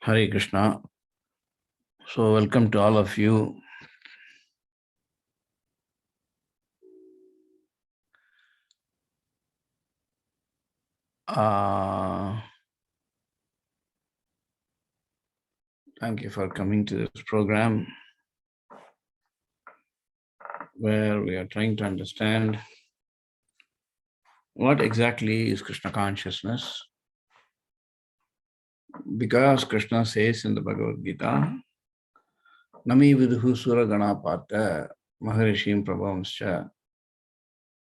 Hare Krishna. So welcome to all of you. Thank you for coming to this program where we are trying to understand what exactly is Krishna consciousness. Because Krishna says in the Bhagavad Gita, Nami vidhu sura ganapata maharishim prabhamscha,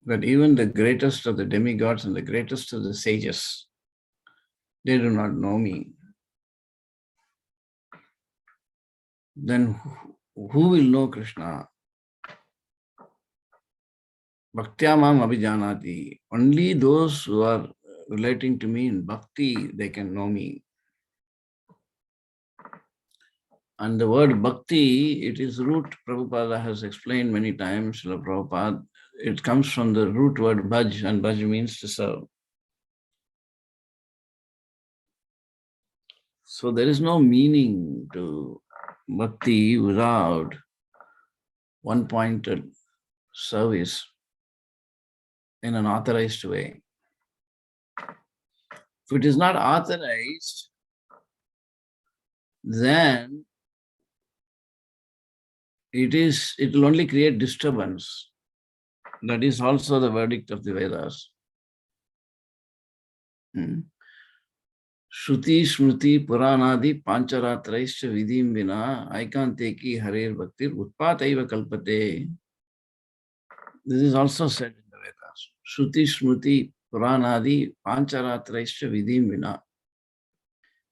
that even the greatest of the demigods and the greatest of the sages, they do not know me. Then who will know Krishna? Bhaktyamam abhijanati. Only those who are relating to me in bhakti, they can know me. And the word bhakti, it is root, Prabhupada has explained many times, Srila Prabhupada, it comes from the root word bhaj, and bhaj means to serve. So there is no meaning to bhakti without one-pointed service in an authorized way. If it is not authorized, then it will only create disturbance. That is also the verdict of the Vedas. Shruti, Smriti, Puranadi, Pancharatraischa Vidim Vina, Aikanteki Harer Bhaktir, Utpataiva Kalpate. This is also said in the Vedas. Shruti, Smriti, Puranadi, Pancharatraischa Vidim Vina.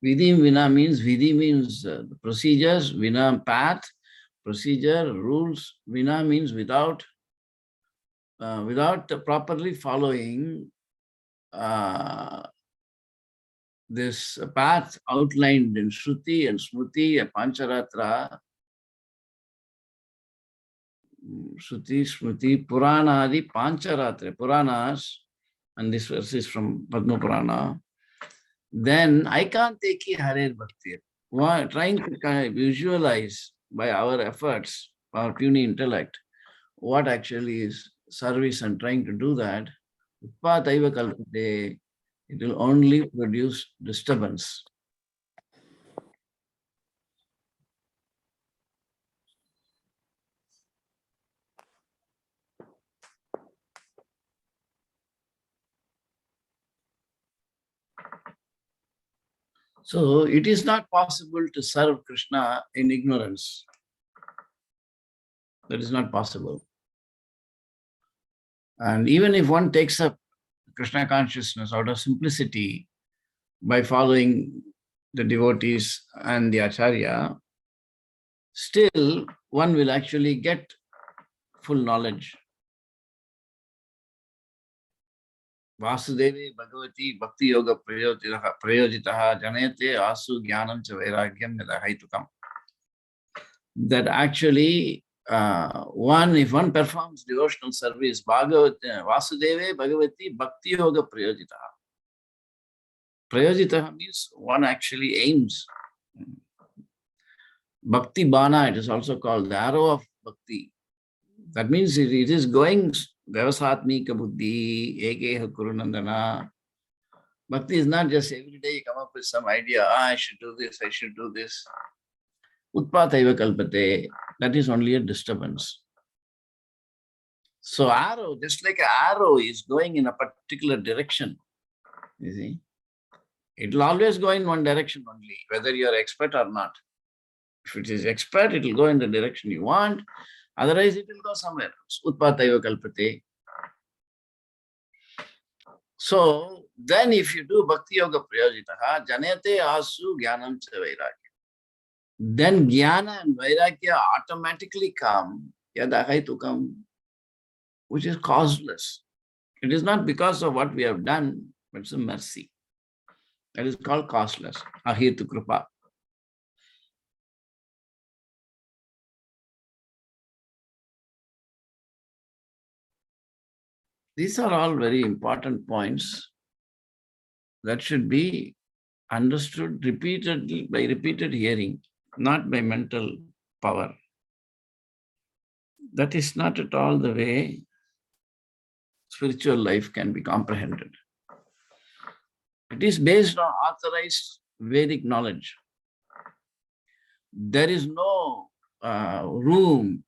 Vidim Vina means, Vidhi means procedures, Vina path, procedure, rules. Vina means without properly following this path outlined in Shruti and Smriti, Pancharatra, Shruti, Smriti, Puranadi, Pancharatra, Puranas, and this verse is from Padma Purana. Then I can't take Harer Bhakti. Trying to kind of visualize by our efforts, our puny intellect, what actually is service and trying to do that, Utpataiva Kalpate, it will only produce disturbance. So it is not possible to serve Krishna in ignorance. That is not possible. And even if one takes up Krishna consciousness out of simplicity by following the devotees and the acharya, still one will actually get full knowledge. Vasudeve Bhagavati Bhakti Yoga Prayojitaha Janayate Asu Jnanam Cha Vairagyam Yadahaitukam. That actually if one performs devotional service, Vasudeve Bhagavati Bhakti Yoga Prayojitaha. Prayojitaha means one actually aims. Bhakti Bana, it is also called the arrow of Bhakti. That means it is going Vyavasatmika Buddhi, Ekeha Kurunandana. Bhakti is not just every day you come up with some idea, I should do this, I should do this. Utpataiva Kalpate, that is only a disturbance. So arrow, just like an arrow is going in a particular direction, you see, it will always go in one direction only, whether you are expert or not. If it is expert, it will go in the direction you want. Otherwise, it will go somewhere else. Utpataiva Kalpate. So then if you do Bhakti Yoga Prayojitaha, Janayate Asu Jnanam Cha Vairagya. Then Jnana and Vairagya automatically come, Yadahaitukam, which is causeless. It is not because of what we have done, but it's a mercy. That is called causeless. Ahetu Kripa. These are all very important points that should be understood repeatedly by repeated hearing, not by mental power. That is not at all the way spiritual life can be comprehended. It is based on authorized Vedic knowledge. There is no room,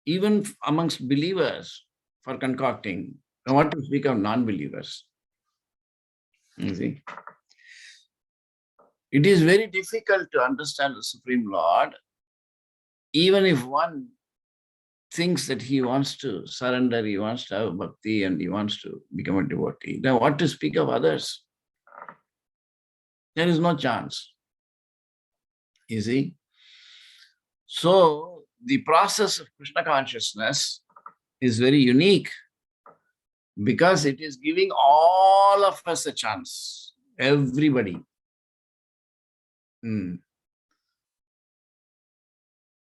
even amongst believers, for concocting. And what to speak of non-believers? You see, it is very difficult to understand the Supreme Lord, even if one thinks that he wants to surrender, he wants to have bhakti, and he wants to become a devotee. Now, what to speak of others? There is no chance. You see? So, the process of Krishna consciousness is very unique because it is giving all of us a chance. Everybody.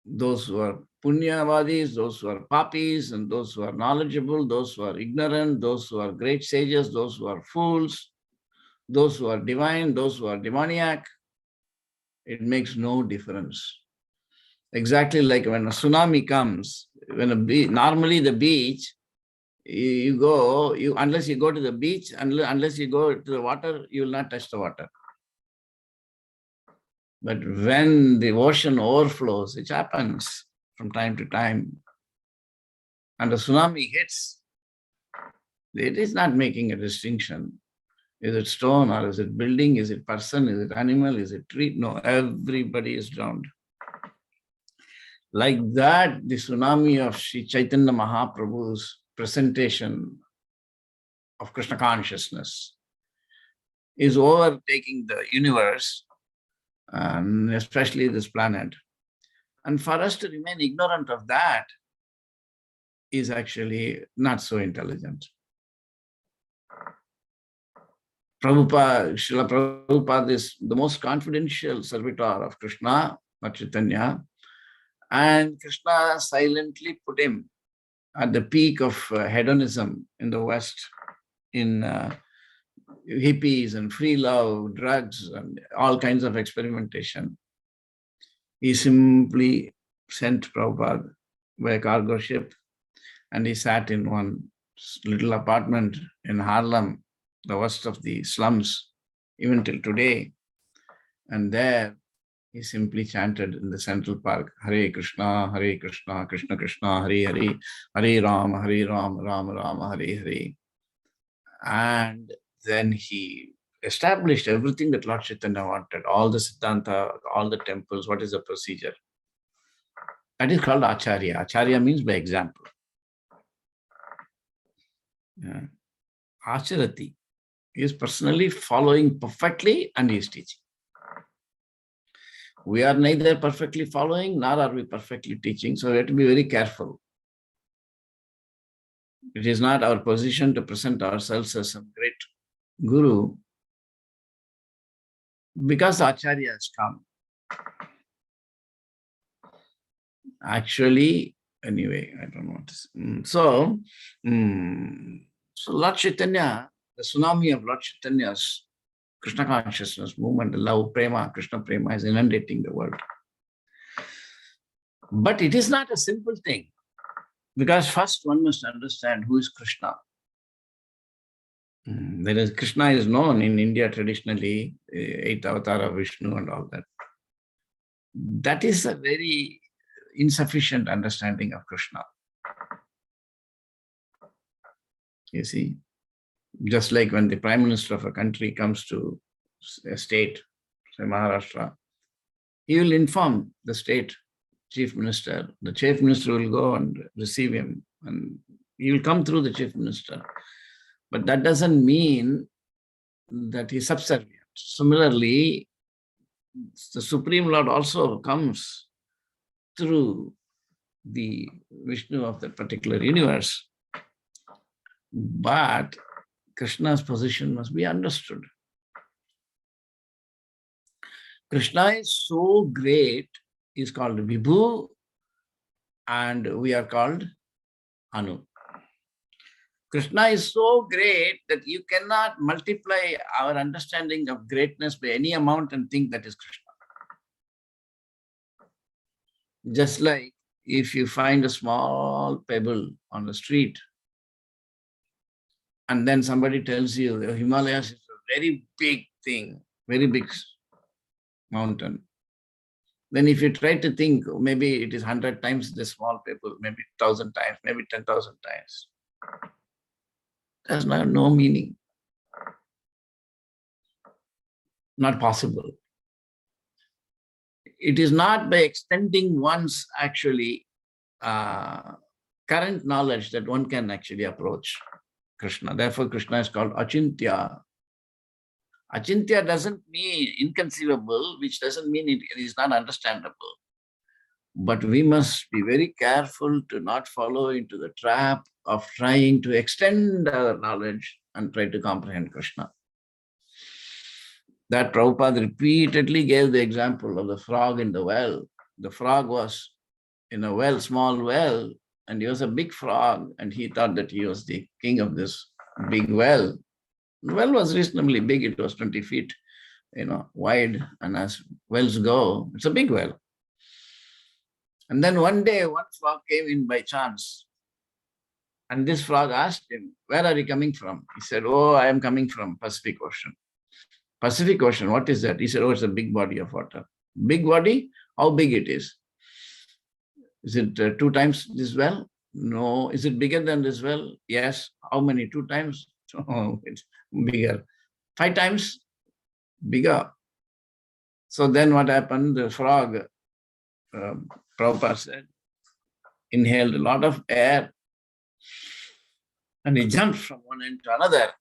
Those who are punyavadis, those who are papis, and those who are knowledgeable, those who are ignorant, those who are great sages, those who are fools, those who are divine, those who are demoniac. It makes no difference. Exactly like when a tsunami comes, normally the beach, you go, unless you go to the beach, unless you go to the water, you will not touch the water. But when the ocean overflows, which happens from time to time, and the tsunami hits, it is not making a distinction. Is it stone or is it building? Is it person? Is it animal? Is it tree? No, everybody is drowned. Like that, the tsunami of Sri Chaitanya Mahaprabhu's presentation of Krishna consciousness is overtaking the universe, and especially this planet. And for us to remain ignorant of that is actually not so intelligent. Prabhupada, Srila Prabhupada is the most confidential servitor of Krishna, Lord Chaitanya, and Krishna silently put him at the peak of hedonism in the West, in hippies and free love, drugs, and all kinds of experimentation. He simply sent Prabhupada by a cargo ship, and he sat in one little apartment in Harlem, the worst of the slums, even till today. And there he simply chanted in the Central Park, Hare Krishna, Krishna Krishna, Hare Hare, Hare Rama, Rama Rama, Hare Hare. And then he established everything that Lord Chaitanya wanted, all the Siddhanta, all the temples, what is the procedure. That is called Acharya. Acharya means by example. Yeah. Acharati is personally following perfectly and he is teaching. We are neither perfectly following nor are we perfectly teaching, so we have to be very careful. It is not our position to present ourselves as some great guru because Acharya has come. Actually, anyway, I don't know what to say. So Lord Chaitanya, the tsunami of Lord Chaitanya's Krishna consciousness movement, the love, prema, Krishna prema is inundating the world. But it is not a simple thing because first one must understand who is Krishna. Krishna is known in India traditionally, 8th avatar of Vishnu and all that. That is a very insufficient understanding of Krishna. You see, just like when the prime minister of a country comes to a state, say Maharashtra, he will inform the state chief minister. The chief minister will go and receive him, and he will come through the chief minister. But that doesn't mean that he's subservient. Similarly, the Supreme Lord also comes through the Vishnu of that particular universe. But Krishna's position must be understood. Krishna is so great, he's called Vibhu, and we are called Anu. Krishna is so great that you cannot multiply our understanding of greatness by any amount and think that is Krishna. Just like if you find a small pebble on the street and then somebody tells you the Himalayas is a very big thing, very big mountain. Then if you try to think, maybe it is 100 times the small pebble, maybe 1,000 times, maybe 10,000 times. That's no meaning. Not possible. It is not by extending one's actually current knowledge that one can actually approach Krishna. Therefore, Krishna is called Achintya. Achintya doesn't mean inconceivable, which doesn't mean it is not understandable. But we must be very careful to not follow into the trap of trying to extend our knowledge and try to comprehend Krishna. That Prabhupada repeatedly gave the example of the frog in the well. The frog was in a well, small well, and he was a big frog, and he thought that he was the king of this big well. The well was reasonably big. It was 20 feet, wide, and as wells go, it's a big well. And then one day, one frog came in by chance. And this frog asked him, "Where are you coming from?" He said, "Oh, I am coming from Pacific Ocean." Pacific Ocean, what is that? He said, "Oh, it's a big body of water." Big body? How big it is? Is it 2 times this well? No. Is it bigger than this well? Yes. How many? 2 times? Oh, it's bigger. 5 times? Bigger. So then what happened? The frog, Prabhupada said, inhaled a lot of air and he jumped from one end to another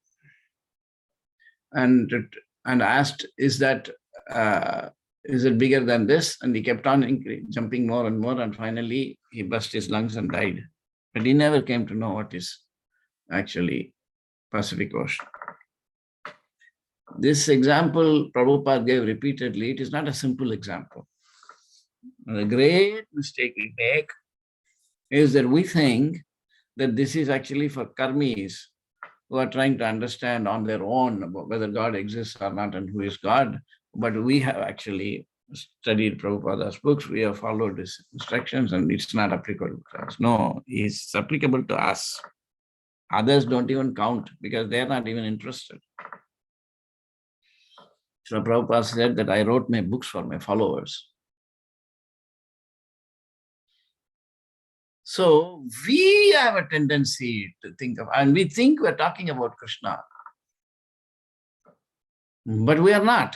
and asked, is it bigger than this? And he kept on jumping more and more, and finally he burst his lungs and died. But he never came to know what is actually Pacific Ocean. This example Prabhupada gave repeatedly. It is not a simple example. And the great mistake we make is that we think that this is actually for karmis who are trying to understand on their own about whether God exists or not and who is God. But we have actually studied Prabhupada's books. We have followed his instructions, and it's not applicable to us. No, it's applicable to us. Others don't even count because they're not even interested. So Prabhupada said that I wrote my books for my followers. So we have a tendency to think of, and we think we're talking about Krishna, but we are not.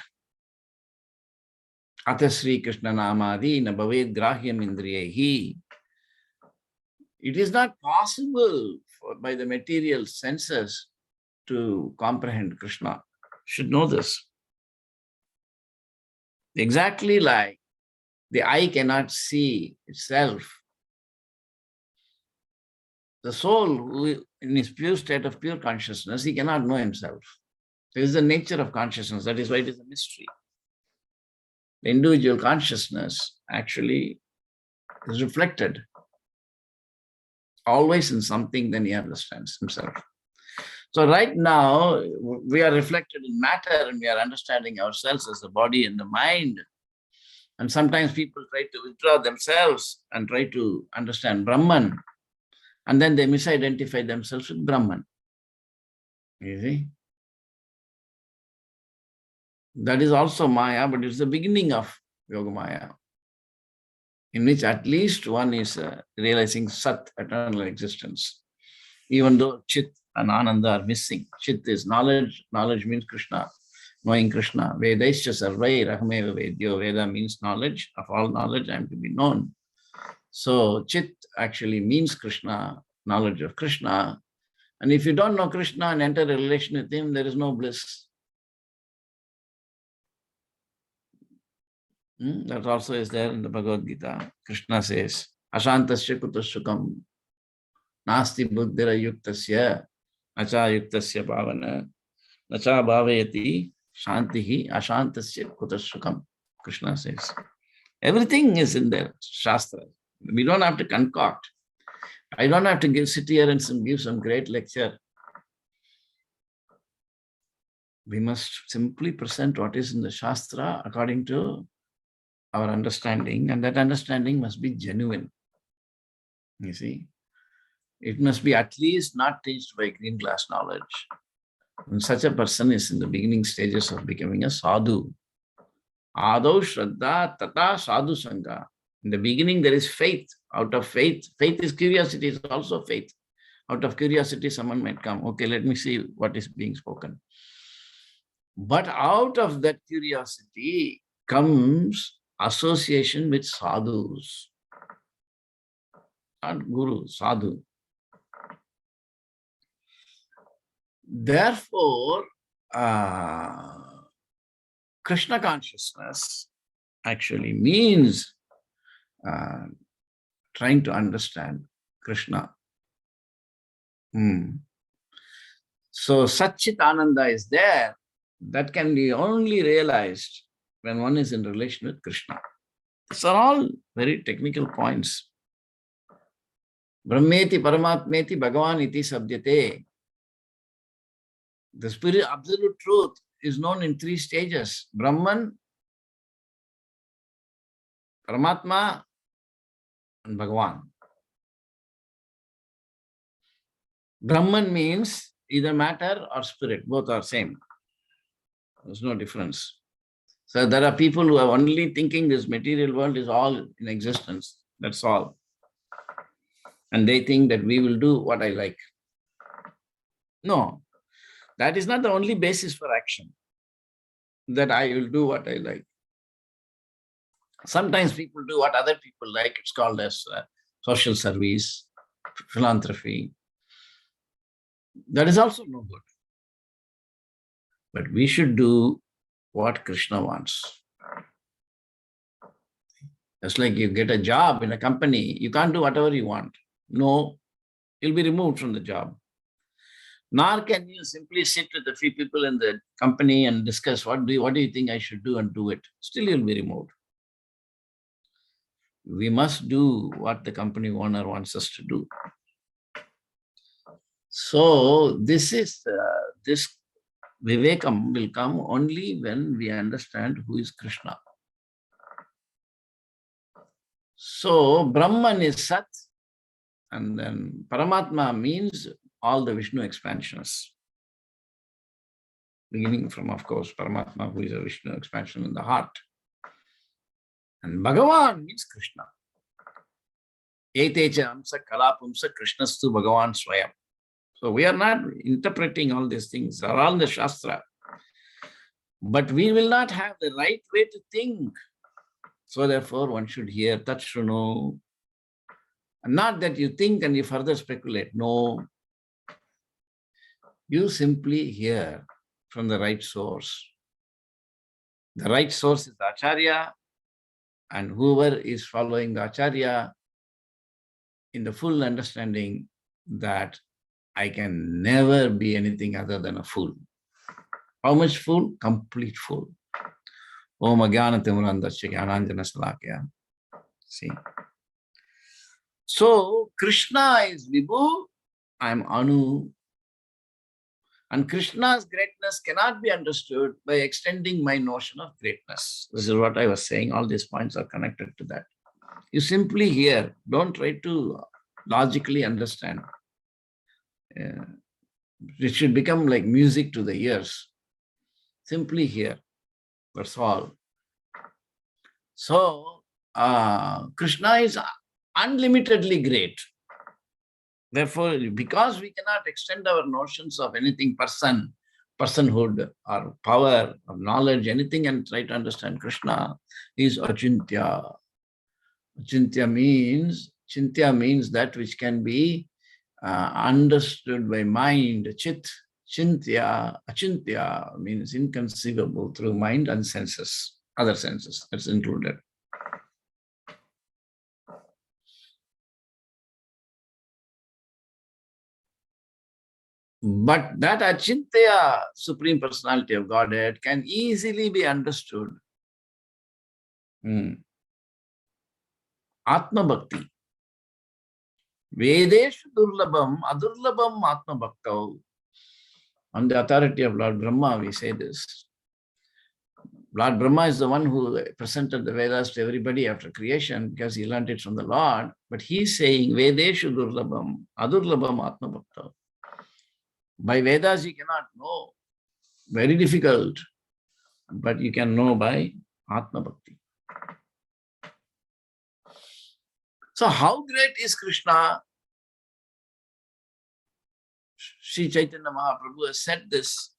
Atha Sri Krishna Namadi na bhaved grahyam indriyehi. It is not possible by the material senses to comprehend Krishna. You should know this. Exactly like the eye cannot see itself. The soul, who in his pure state of pure consciousness, he cannot know himself. This is the nature of consciousness. That is why it is a mystery. The individual consciousness actually is reflected always in something, then he understands himself. So right now, we are reflected in matter and we are understanding ourselves as the body and the mind. And sometimes people try to withdraw themselves and try to understand Brahman. And then they misidentify themselves with Brahman. You see? That is also Maya, but it's the beginning of Yoga Maya, in which at least one is realizing Sat, eternal existence. Even though Chit and Ananda are missing. Chit is knowledge. Knowledge means Krishna, knowing Krishna. Vedaischa sarvai rahmeva vedyo. Veda means knowledge. Of all knowledge, I am to be known. So Chit actually means Krishna, knowledge of Krishna. And if you don't know Krishna and enter a relation with him, there is no bliss. That also is there in the Bhagavad Gita. Krishna says, Ashantasya kutasukam, nasti buddhira yuktasya, nacha yuktasya bhavana, nacha bhavayati shantihi ashantasya kutasukam. Krishna says. Everything is in there, Shastra. We don't have to concoct. I don't have to sit here and give some great lecture. We must simply present what is in the Shastra according to our understanding, and that understanding must be genuine. You see, it must be at least not tinged by green glass knowledge. When such a person is in the beginning stages of becoming a sadhu, Ado Shraddha Tata Sadhu Sangha. In the beginning, there is faith. Out of faith, faith is curiosity, is also faith. Out of curiosity, someone might come. Okay, let me see what is being spoken. But out of that curiosity comes association with sadhus, not guru, sadhu. Therefore, Krishna consciousness actually means trying to understand Krishna. So Satchit Ananda is there. That can be only realized when one is in relation with Krishna. These are all very technical points. Brahmeti Paramatmeti Bhagavan iti sabdyate. The spirit, absolute truth, is known in 3 stages. Brahman, Paramatma, and Bhagavan. Brahman means either matter or spirit. Both are same. There's no difference. So there are people who are only thinking this material world is all in existence. That's all. And they think that we will do what I like. No, that is not the only basis for action, that I will do what I like. Sometimes people do what other people like. It's called as social service, philanthropy. That is also no good. But we should do what Krishna wants. Just like you get a job in a company, you can't do whatever you want. No, you'll be removed from the job. Nor can you simply sit with a few people in the company and discuss what do you think I should do and do it. Still you'll be removed. We must do what the company owner wants us to do. So this Vivekam will come only when we understand who is Krishna. So Brahman is Sat, and then Paramatma means all the Vishnu expansions. Beginning from, of course, Paramatma, who is a Vishnu expansion in the heart. And Bhagavan means Krishna. Etecha amsa kalapumsa Krishnastu Bhagavan Swayam. So we are not interpreting all these things. They are all in the Shastra. But we will not have the right way to think. So therefore, one should hear Tatshruno. Not that you think and you further speculate. No. You simply hear from the right source. The right source is the Acharya, and whoever is following the Acharya in the full understanding that I can never be anything other than a fool. How much fool? Complete fool. Om Agyana Timurandasya Gyananjana Salakya. See. So Krishna is Vibhu, I am Anu. And Krishna's greatness cannot be understood by extending my notion of greatness. This is what I was saying. All these points are connected to that. You simply hear. Don't try to logically understand. It should become like music to the ears. Simply hear. That's all. So, Krishna is unlimitedly great. Therefore, because we cannot extend our notions of anything personhood or power or knowledge, anything, and try to understand Krishna, is Achintya. Achintya means that which can be understood by mind. Chit, Chintya, Achintya means inconceivable through mind and senses, other senses, that's included. But that Achintya, Supreme Personality of Godhead, can easily be understood. Atma Bhakti. Vedeshu durlabham adurlabham atma bhaktau. On the authority of Lord Brahma, we say this. Lord Brahma is the one who presented the Vedas to everybody after creation because he learned it from the Lord. But he's saying, Vedeshu durlabham, adurlabham atma bhakta. By Vedas you cannot know. Very difficult. But you can know by Atma Bhakti. So how great is Krishna? Sri Chaitanya Mahaprabhu has said this.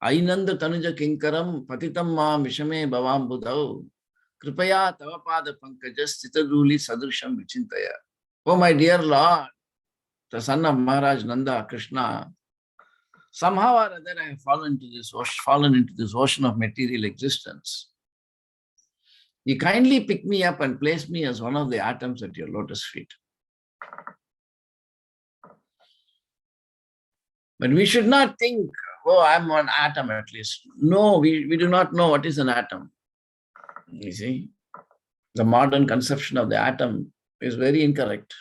Ainanda tanuja kinkaram patitam ma vishame bhavam budhau kripaya tavapada pankajas sitaduli sadrusham vichintaya. Oh my dear Lord, the son of Maharaj Nanda, Krishna, somehow or other I have fallen into this ocean of material existence. You kindly pick me up and place me as one of the atoms at your lotus feet. But we should not think, oh, I'm one atom at least. No, we do not know what is an atom. You see, the modern conception of the atom is very incorrect.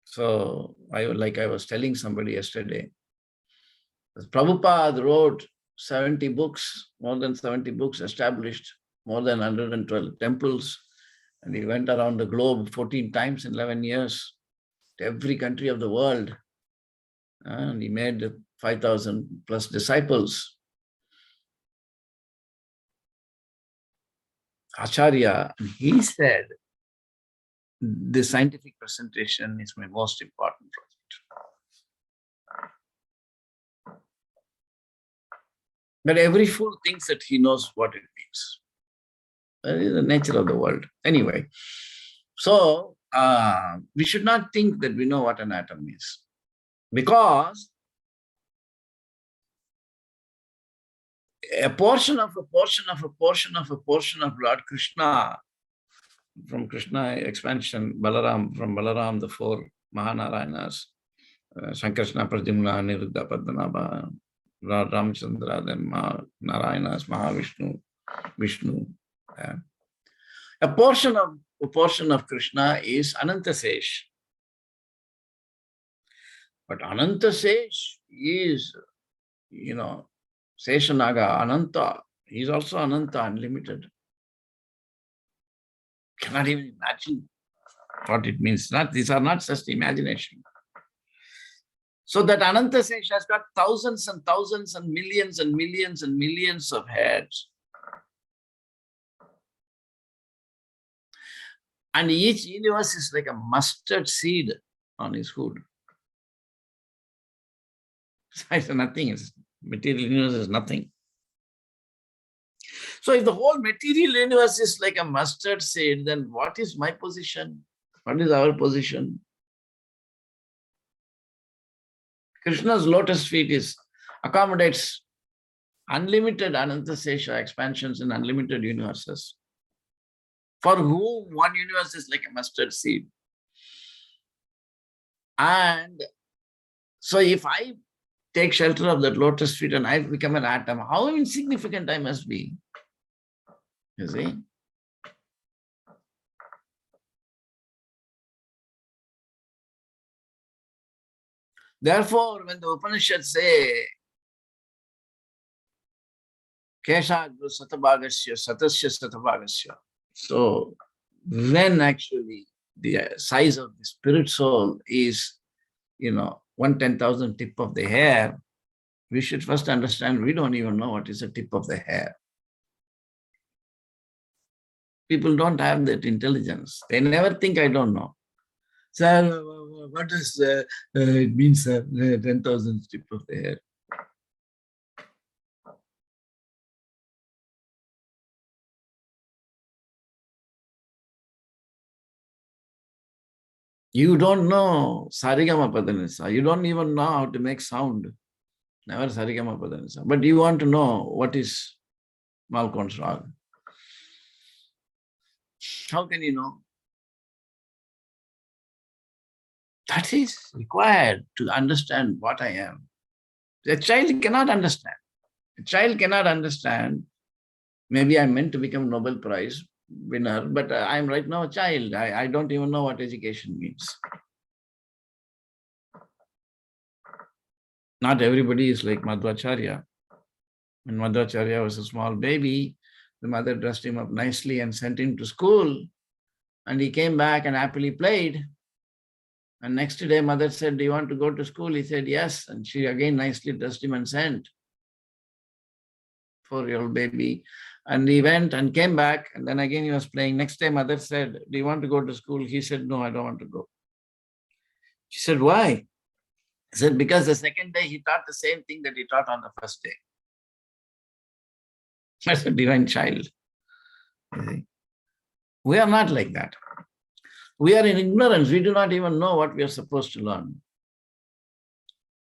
So, like I was telling somebody yesterday, Prabhupada wrote 70 books, more than 70 books, established more than 112 temples, and he went around the globe 14 times in 11 years to every country of the world, and he made 5,000 plus disciples. Acharya, he said, the scientific presentation is my most important project. But every fool thinks that he knows what it means. That is the nature of the world. Anyway, so we should not think that we know what an atom is. Because a portion of Lord Krishna, from Krishna expansion, from Balaram, the four Mahanarayanas, Sankrishna, Pradyumna, Niruddha, Padmanabha, Lord Ramchandra, then Narayanas, Mahavishnu, Vishnu. A portion of Krishna is Anantasesh. But Anantasesh is, Seshanaga, Ananta. He is also Ananta, unlimited. Cannot even imagine what it means. These are not just imagination. So that Anantasesh has got thousands and thousands and millions and millions and millions of heads. And each universe is like a mustard seed on his hood. Besides nothing, material universe is nothing. So if the whole material universe is like a mustard seed, then what is my position? What is our position? Krishna's lotus feet accommodates unlimited Anantasesha expansions in unlimited universes. For whom one universe is like a mustard seed. And so if I take shelter of that lotus feet and I become an atom, how insignificant I must be. You see? Therefore, when the Upanishads say, Keshagru Satabhagasya, Satasya Satabhagasya. So, when actually the size of the spirit soul is, 1/10,000th tip of the hair, we should first understand we don't even know what is the tip of the hair. People don't have that intelligence. They never think, I don't know. Sir, what does it means, 10,000th tip of the hair? You don't know Sarigama Padanisa. You don't even know how to make sound. Never Sarigama Padanisa. But you want to know what is Malkon's Rag. How can you know? That is required to understand what I am. A child cannot understand. A child cannot understand, maybe I'm meant to become Nobel Prize, winner, but I'm right now a child. I don't even know what education means. Not everybody is like Madhvacharya. When Madhvacharya was a small baby, the mother dressed him up nicely and sent him to school. And he came back and happily played. And next day, mother said, "Do you want to go to school?" He said, "Yes." And she again nicely dressed him and sent. 4-year-old baby. And he went and came back. And then again, he was playing. Next day, mother said, "Do you want to go to school?" He said, "No, I don't want to go." She said, "Why?" He said, "Because the second day, he taught the same thing that he taught on the first day." That's a divine child. We are not like that. We are in ignorance. We do not even know what we are supposed to learn.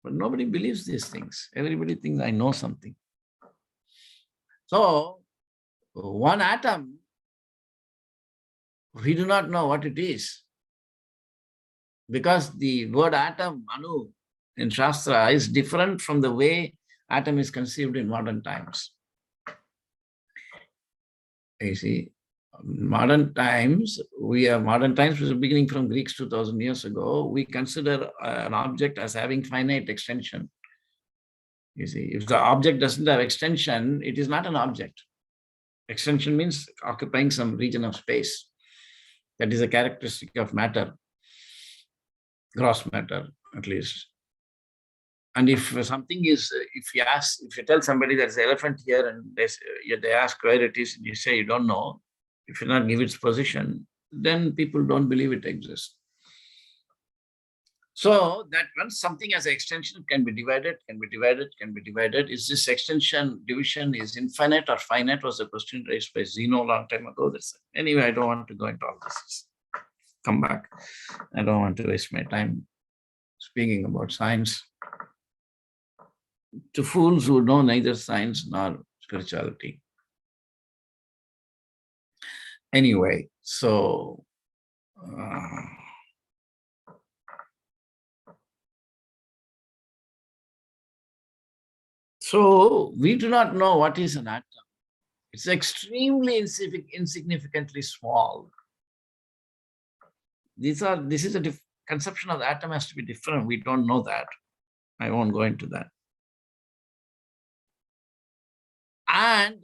But nobody believes these things. Everybody thinks I know something. So, one atom, we do not know what it is. Because the word atom, Anu, in Shastra is different from the way atom is conceived in modern times. You see, modern times was beginning from Greeks 2000 years ago. We consider an object as having finite extension. You see, if the object doesn't have extension, it is not an object. Extension means occupying some region of space. That is a characteristic of matter, gross matter at least. And if something is, if you tell somebody there's an elephant here and they ask where it is and you say you don't know, if you not give its position, then people don't believe it exists. So that once something has an extension can be divided. Is this extension division is infinite or finite was a question raised by Zeno a long time ago. Anyway, I don't want to go into all this. Come back. I don't want to waste my time speaking about science to fools who know neither science nor spirituality. Anyway, so we do not know what is an atom. It's extremely insignificantly small. This is a conception of the atom has to be different. We don't know that. I won't go into that. And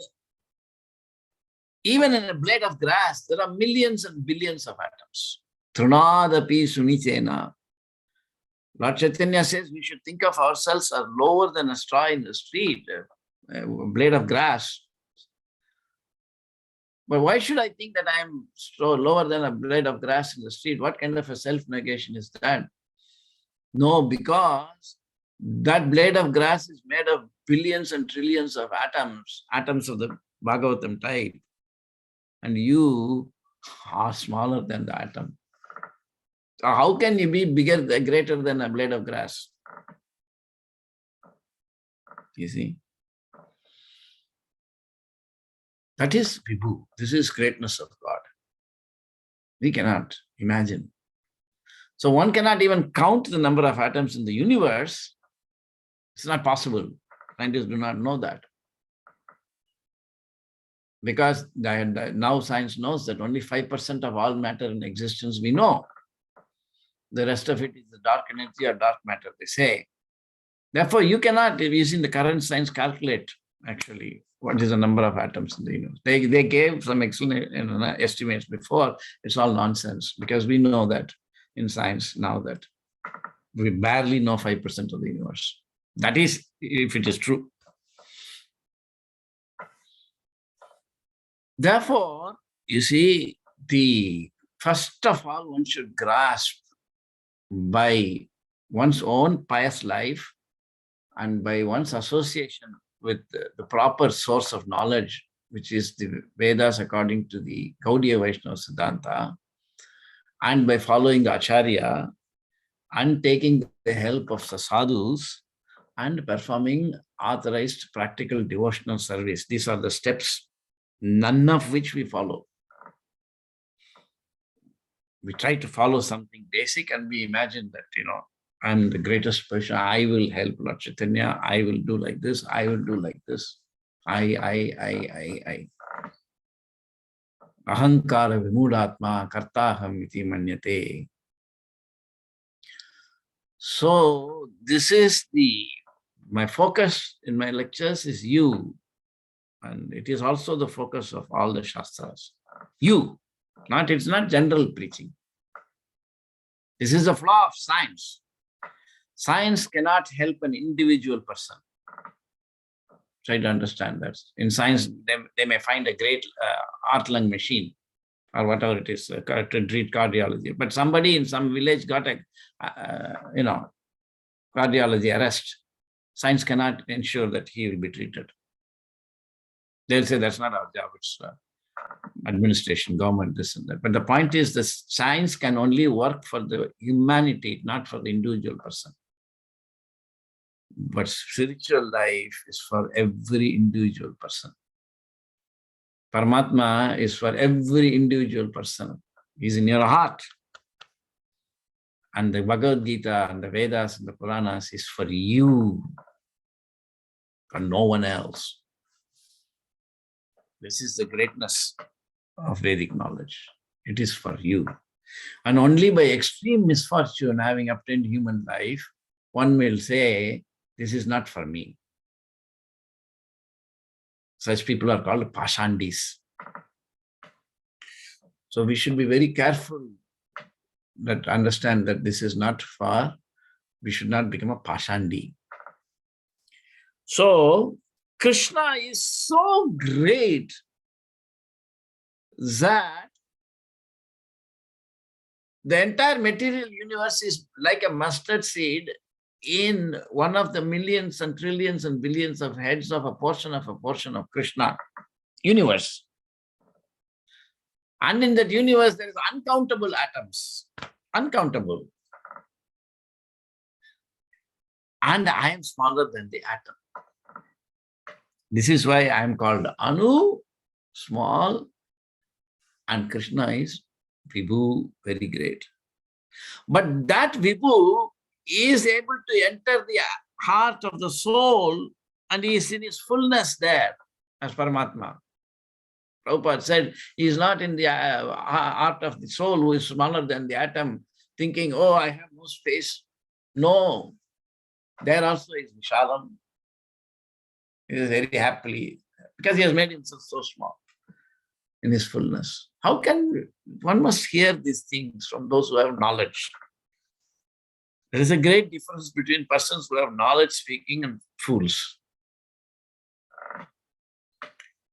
even in a blade of grass, there are millions and billions of atoms. Trunadapi sunichena. Lord Chaitanya says we should think of ourselves as lower than a straw in the street, a blade of grass. But why should I think that I am so lower than a blade of grass in the street? What kind of a self-negation is that? No, because that blade of grass is made of billions and trillions of atoms of the Bhagavatam type. And you are smaller than the atom. So how can you be greater than a blade of grass? You see? That is Vibhu. This is greatness of God. We cannot imagine. So one cannot even count the number of atoms in the universe. It's not possible. Scientists do not know that. Because now science knows that only 5% of all matter in existence we know. The rest of it is the dark energy or dark matter, they say. Therefore, you cannot, using the current science, calculate actually what is the number of atoms in the universe. They gave some estimates before. It's all nonsense because we know that in science now that we barely know 5% of the universe. That is, if it is true. Therefore, you see, first of all, one should grasp by one's own pious life and by one's association with the proper source of knowledge, which is the Vedas according to the Gaudiya Vaishnava Siddhanta, and by following the Acharya and taking the help of the sadhus and performing authorized practical devotional service. These are the steps, none of which we follow. We try to follow something basic and we imagine that, I'm the greatest person. I will help Lord Chaitanya. I will do like this. I will do like this. I. Ahankara vimudatma kartaham iti manyate. So this is my focus in my lectures is you. And it is also the focus of all the Shastras. You. It's not general preaching. This is the flaw of science. Science cannot help an individual person. Try to understand that. In science, they may find a great heart-lung machine or whatever it is to treat cardiology. But somebody in some village got a, cardiology arrest. Science cannot ensure that he will be treated. They'll say that's not our job. It's administration, government, this and that. But the point is, the science can only work for the humanity, not for the individual person. But spiritual life is for every individual person. Paramatma is for every individual person. He's in your heart. And the Bhagavad Gita and the Vedas and the Puranas is for you, for no one else. This is the greatness of Vedic knowledge. It is for you. And only by extreme misfortune, having obtained human life, one will say, this is not for me. Such people are called pashandis. So we should be very careful that understand that this is not for, we should not become a pashandi. So Krishna is so great that the entire material universe is like a mustard seed in one of the millions and trillions and billions of heads of a portion of Krishna universe. And in that universe, there is uncountable atoms. Uncountable. And I am smaller than the atom. This is why I am called Anu, small, and Krishna is Vibhu, very great. But that Vibhu is able to enter the heart of the soul and he is in his fullness there as Paramatma. Prabhupada said he is not in the heart of the soul who is smaller than the atom, thinking, oh, I have no space. No, there also is Vishalam. He is very happily, because he has made himself so small in his fullness. How can one must hear these things from those who have knowledge? There is a great difference between persons who have knowledge speaking and fools.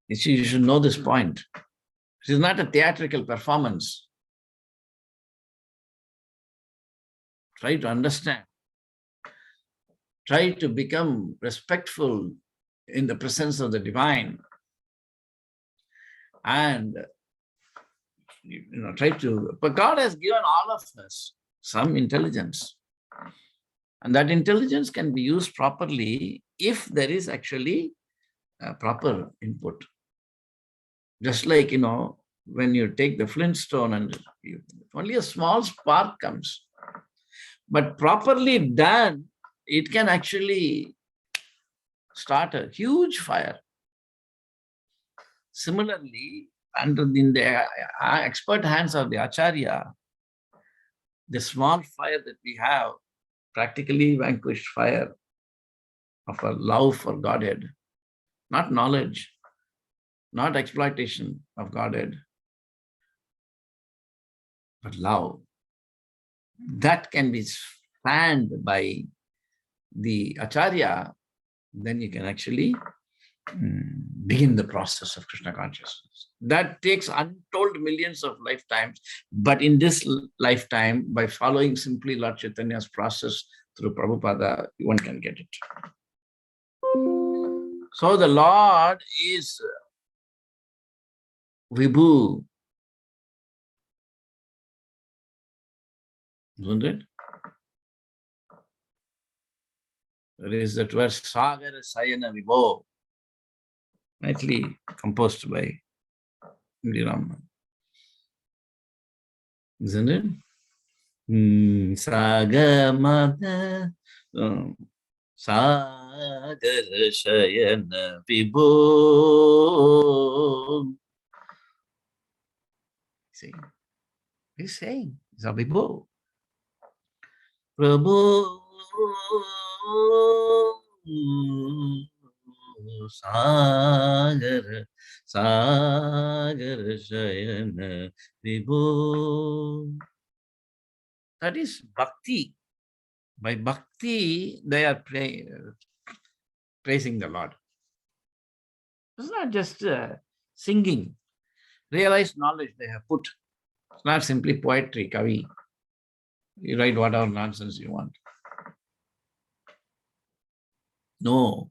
You should know this point. It is not a theatrical performance. Try to understand. Try to become respectful in the presence of the divine. And try to, but God has given all of us some intelligence. And that intelligence can be used properly if there is actually a proper input. Just like, when you take the flintstone and only a small spark comes. But properly done, it can actually start a huge fire. Similarly, in the expert hands of the Acharya, the small fire that we have practically vanquished fire of our love for Godhead, not knowledge, not exploitation of Godhead, but love. That can be fanned by the Acharya, then you can actually begin the process of Krishna consciousness. That takes untold millions of lifetimes, but in this lifetime, by following simply Lord Chaitanya's process through Prabhupada, one can get it. So the Lord is Vibhu. Isn't it? There is that verse, Sagara Sayana Vibho, nicely composed by Raman. Isn't it? Sagamada Sagara Sayana Vibho See, he's saying, Zabibho. Prabhu Sagar Sagar Shayana Vibhu. That is bhakti. By bhakti, they are praising the Lord. It's not just singing. Realized knowledge they have put. It's not simply poetry, kavi. You write whatever nonsense you want. No.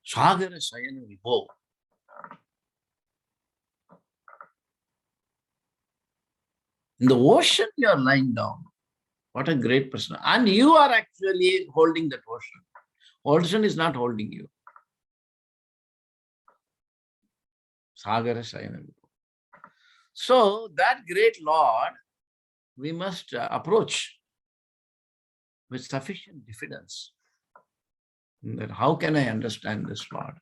Sagara Sayana Vibho. In the ocean, you are lying down. What a great person. And you are actually holding that ocean. Ocean is not holding you. Sagara Sayana Vibho. So that great Lord, we must approach with sufficient diffidence. That how can I understand this Lord?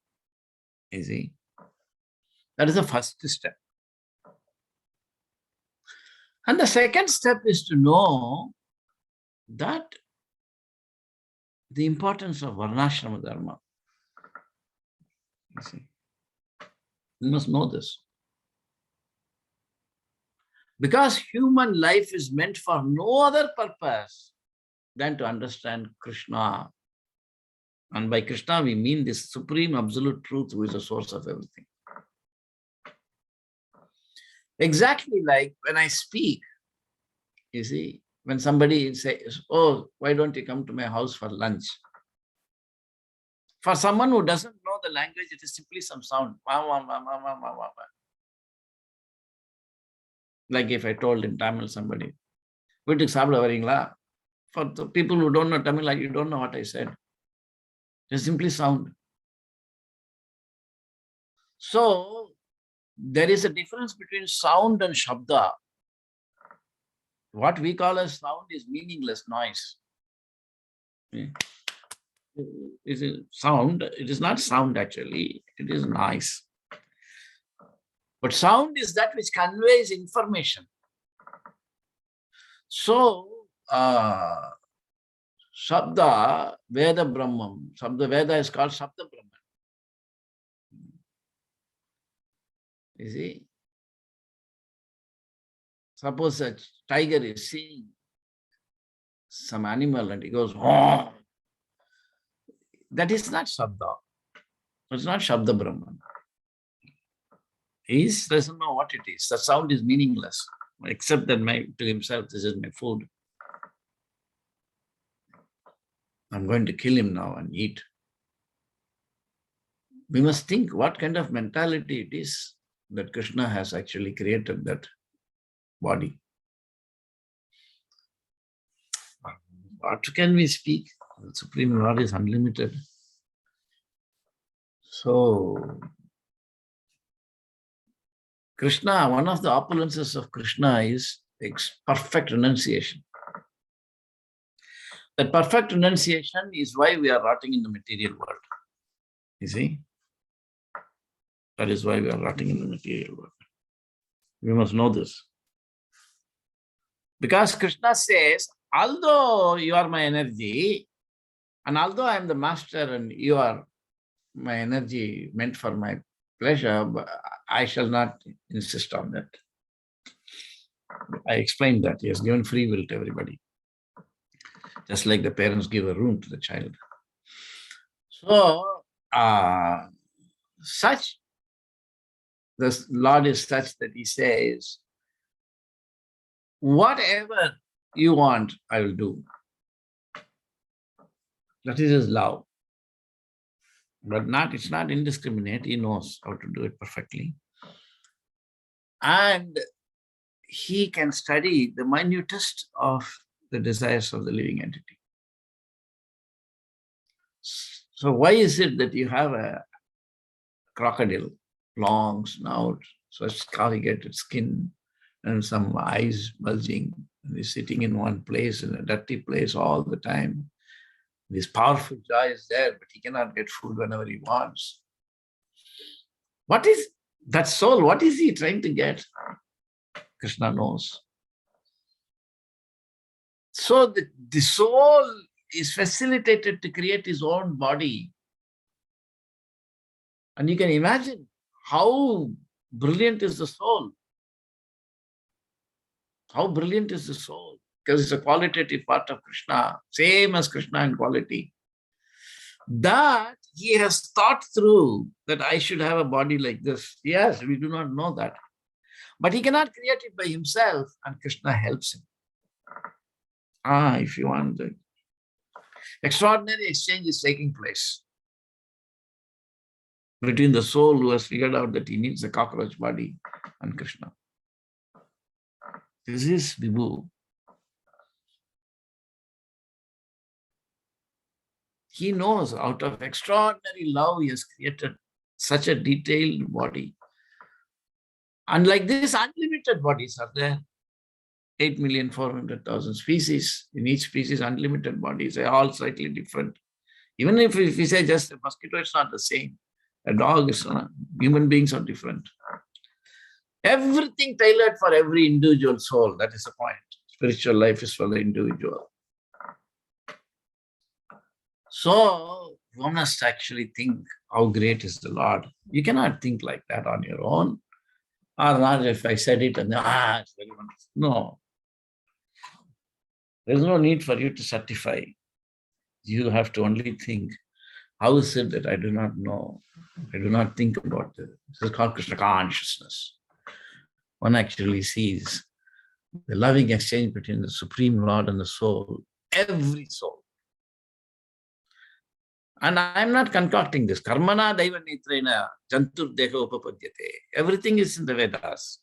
You see? That is the first step. And the second step is to know that the importance of Varnashrama Dharma. You see? You must know this. Because human life is meant for no other purpose than to understand Krishna. And by Krishna, we mean this supreme absolute truth who is the source of everything. Exactly like when I speak, you see, when somebody says, oh, why don't you come to my house for lunch? For someone who doesn't know the language, it is simply some sound. Like if I told in Tamil somebody, for the people who don't know Tamil, you don't know what I said. It's simply sound. So there is a difference between sound and shabda. What we call as sound is meaningless noise. It is sound. It is not sound actually. It is noise. But sound is that which conveys information. So, Shabda, Veda Brahman. Shabda Veda is called Shabda Brahman. You see? Suppose a tiger is seeing some animal and he goes, oh, that is not Shabda. It's not Shabda Brahman. He doesn't know what it is. The sound is meaningless, except that to himself, this is my food. I'm going to kill him now and eat. We must think what kind of mentality it is that Krishna has actually created that body. What can we speak? The Supreme Lord is unlimited. So, Krishna, one of the opulences of Krishna is perfect renunciation. That perfect renunciation is why we are rotting in the material world. You see? That is why we are rotting in the material world. We must know this. Because Krishna says, although you are my energy, and although I am the master and you are my energy meant for my pleasure, but I shall not insist on that. I explained that. He has given free will to everybody. Just like the parents give a room to the child. So, the Lord is such that he says, whatever you want, I will do. That is his love. But it's not indiscriminate. He knows how to do it perfectly. And he can study the minutest of the desires of the living entity. So why is it that you have a crocodile, long snout, such corrugated skin, and some eyes bulging, and he's sitting in one place, in a dirty place all the time? This powerful joy is there, but he cannot get food whenever he wants. What is that soul? What is he trying to get? Krishna knows. So the soul is facilitated to create his own body. And you can imagine how brilliant is the soul. How brilliant is the soul? Because it's a qualitative part of Krishna, same as Krishna in quality. That he has thought through that I should have a body like this. Yes, we do not know that. But he cannot create it by himself, and Krishna helps him. If you want, the extraordinary exchange is taking place between the soul who has figured out that he needs a cockroach body and Krishna. This is Vibhu. He knows out of extraordinary love, he has created such a detailed body. And like this, unlimited bodies are there. 8,400,000 species. In each species, unlimited bodies. They are all slightly different. Even if we say just a mosquito, it's not the same. A dog is not. Human beings are different. Everything tailored for every individual soul. That is the point. Spiritual life is for the individual. So one must actually think how great is the Lord. You cannot think like that on your own. Or not if I said it and it's very wonderful. No. There's no need for you to certify. You have to only think, how is it that I do not know? I do not think about this. This is called Krishna consciousness. One actually sees the loving exchange between the Supreme Lord and the soul, every soul. And I'm not concocting this. Karmana daiva nitrena jantur deha upapadyate. Everything is in the Vedas.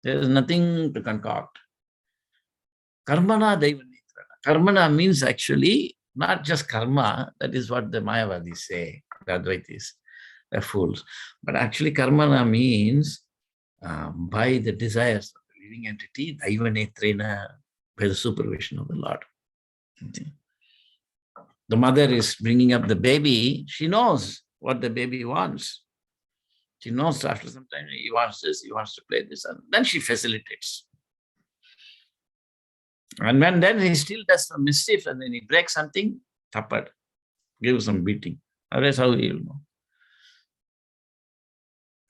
There is nothing to concoct. Karmana daiva nitrena. Karmana means actually not just karma. That is what the Mayavadis say, the Advaitis. They're fools. But actually karmana means by the desires of the living entity, daiva netrena, by the supervision of the Lord. Okay. The mother is bringing up the baby. She knows what the baby wants. She knows after some time he wants this, he wants to play this, and then she facilitates. And when then he still does some mischief and then he breaks something, tappad, give some beating. Otherwise, how he will know?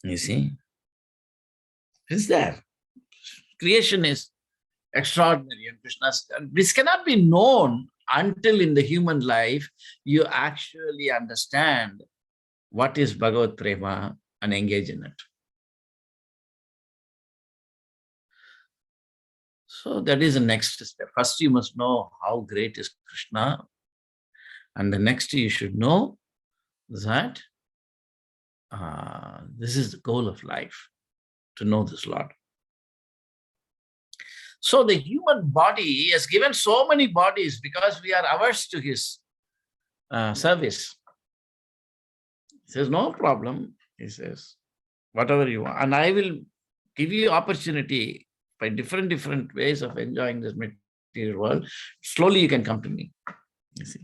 You see? It's there. Creation is extraordinary, and Krishna's. This cannot be known until in the human life you actually understand what is Bhagavad Prema and engage in it. So that is the next step. First, you must know how great is Krishna. And the next, you should know that this is the goal of life, to know this Lord. So the human body has given so many bodies because we are averse to his service. He says, no problem. He says, whatever you want. And I will give you opportunity by different ways of enjoying this material world. Slowly you can come to me. You see.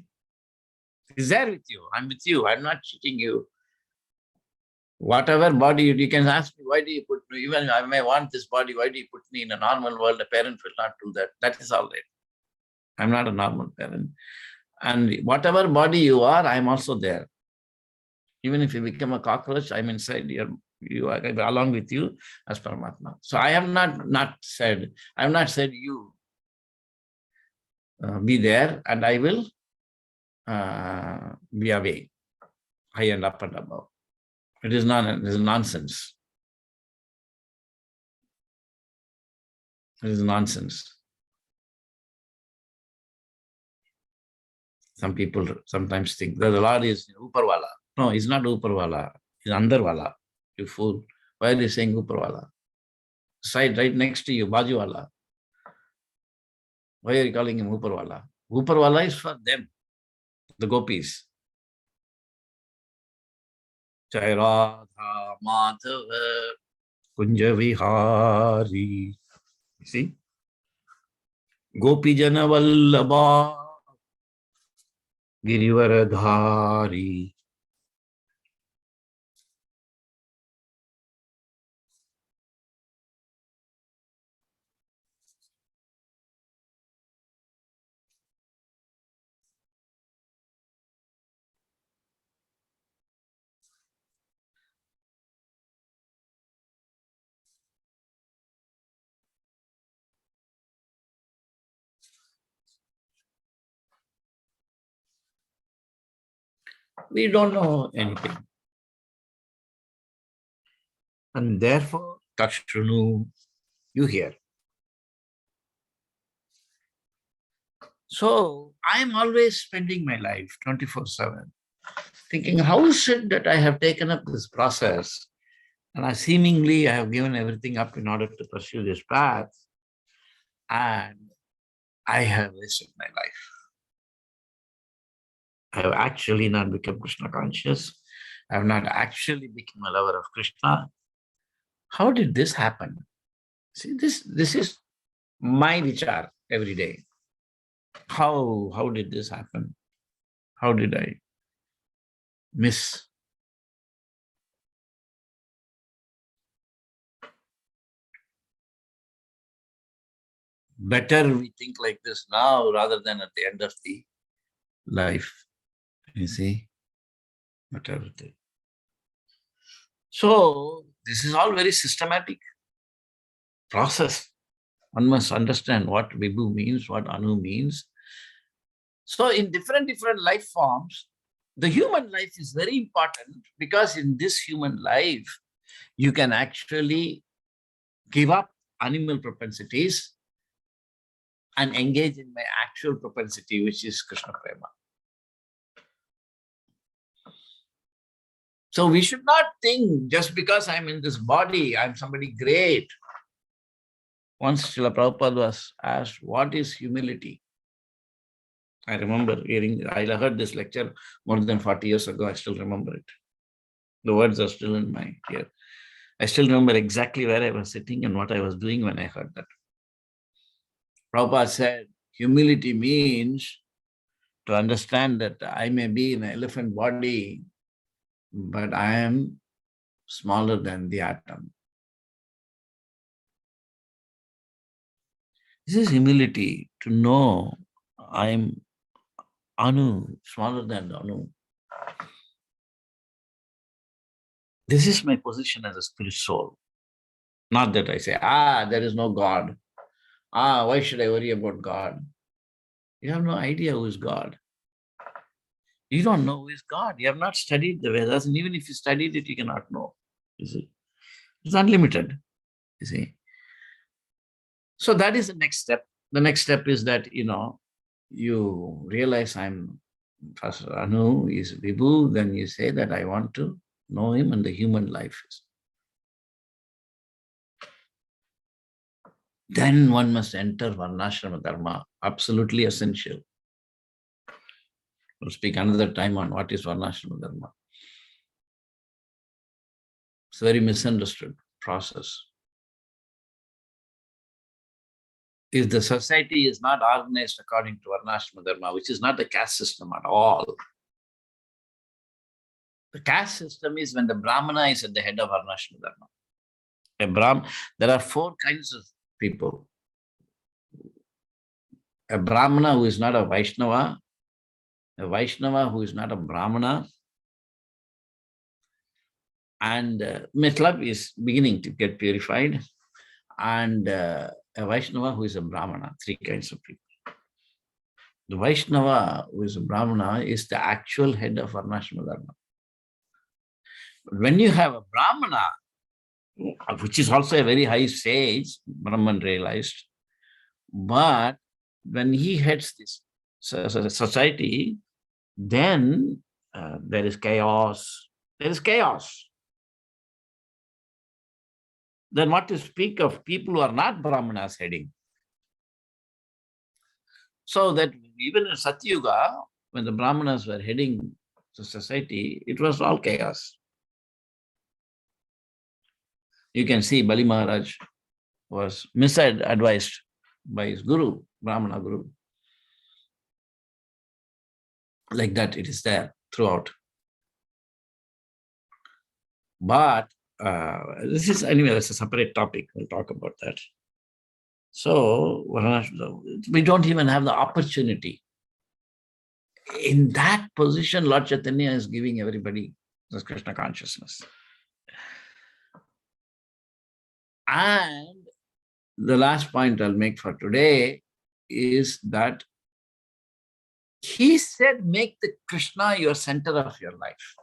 He's there with you. I'm with you. I'm not cheating you. Whatever body you can ask me, why do you put me, even I may want this body, why do you put me in a normal world? A parent will not do that. That is all right. I'm not a normal parent. And whatever body you are, I'm also there. Even if you become a cockroach, I'm inside you are along with you as Paramatma. So I have not said you be there and I will be away, high and up and above. It is nonsense. It is nonsense. Some people sometimes think that the Lord is Uparwala. No, he's not Uparwala. He's Andarwala. You fool. Why are you saying Uparwala? Side right next to you, Bajuwala. Why are you calling him Uparwala? Uparwala is for them, the gopis. Jai Radha Madhava Kunja Vihari. You see? Gopi Jana Vallabha Girivaradhari. We don't know anything. And therefore, Tashrunu, you hear. So I'm always spending my life 24/7 thinking, how is it that I have taken up this process and I have given everything up in order to pursue this path, and I have wasted my life. I have actually not become Krishna conscious. I have not actually become a lover of Krishna. How did this happen? See, this is my vichar every day. How did this happen? How did I miss? Better we think like this now rather than at the end of the life. You see? Better. So this is all very systematic process. One must understand what Vibhu means, what Anu means. So in different life forms, the human life is very important because in this human life, you can actually give up animal propensities and engage in my actual propensity, which is Krishna Prema. So we should not think just because I'm in this body, I'm somebody great. Once Srila Prabhupada was asked, what is humility? I remember I heard this lecture more than 40 years ago. I still remember it. The words are still in my ear. I still remember exactly where I was sitting and what I was doing when I heard that. Prabhupada said, humility means to understand that I may be in an elephant body, but I am smaller than the atom. This is humility, to know I am Anu, smaller than the Anu. This is my position as a spirit soul. Not that I say, there is no God. Why should I worry about God? You have no idea who is God. You don't know who is God. You have not studied the Vedas, and even if you studied it, you cannot know. You see, it's unlimited. You see. So that is the next step. The next step is that, you realize first Anu is Vibhu, then you say that I want to know him and the human life is. Then one must enter Varnashrama Dharma, absolutely essential. We'll speak another time on what is Varnashrama Dharma. It's a very misunderstood process. If the society is not organized according to Varnashrama Dharma, which is not the caste system at all, the caste system is when the Brahmana is at the head of Varnashrama Dharma. There are 4 kinds of people. A Brahmana who is not a Vaishnava who is not a Brahmana, and Mitlab is beginning to get purified, and a Vaishnava who is a Brahmana, 3 kinds of people. The Vaishnava who is a Brahmana is the actual head of Varnashrama Dharma. But when you have a Brahmana, which is also a very high sage, Brahman realized, but when he heads this society, then there is chaos. There is chaos. Then what to speak of people who are not Brahmanas heading? So that even in Satyuga, when the Brahmanas were heading the society, it was all chaos. You can see Bali Maharaj was misadvised by his guru, Brahmana guru. Like that, it is there throughout. But this is, anyway, that's a separate topic. We'll talk about that. So we don't even have the opportunity. In that position, Lord Chaitanya is giving everybody this Krishna consciousness. And the last point I'll make for today is that He said, make the Krishna your center of your life.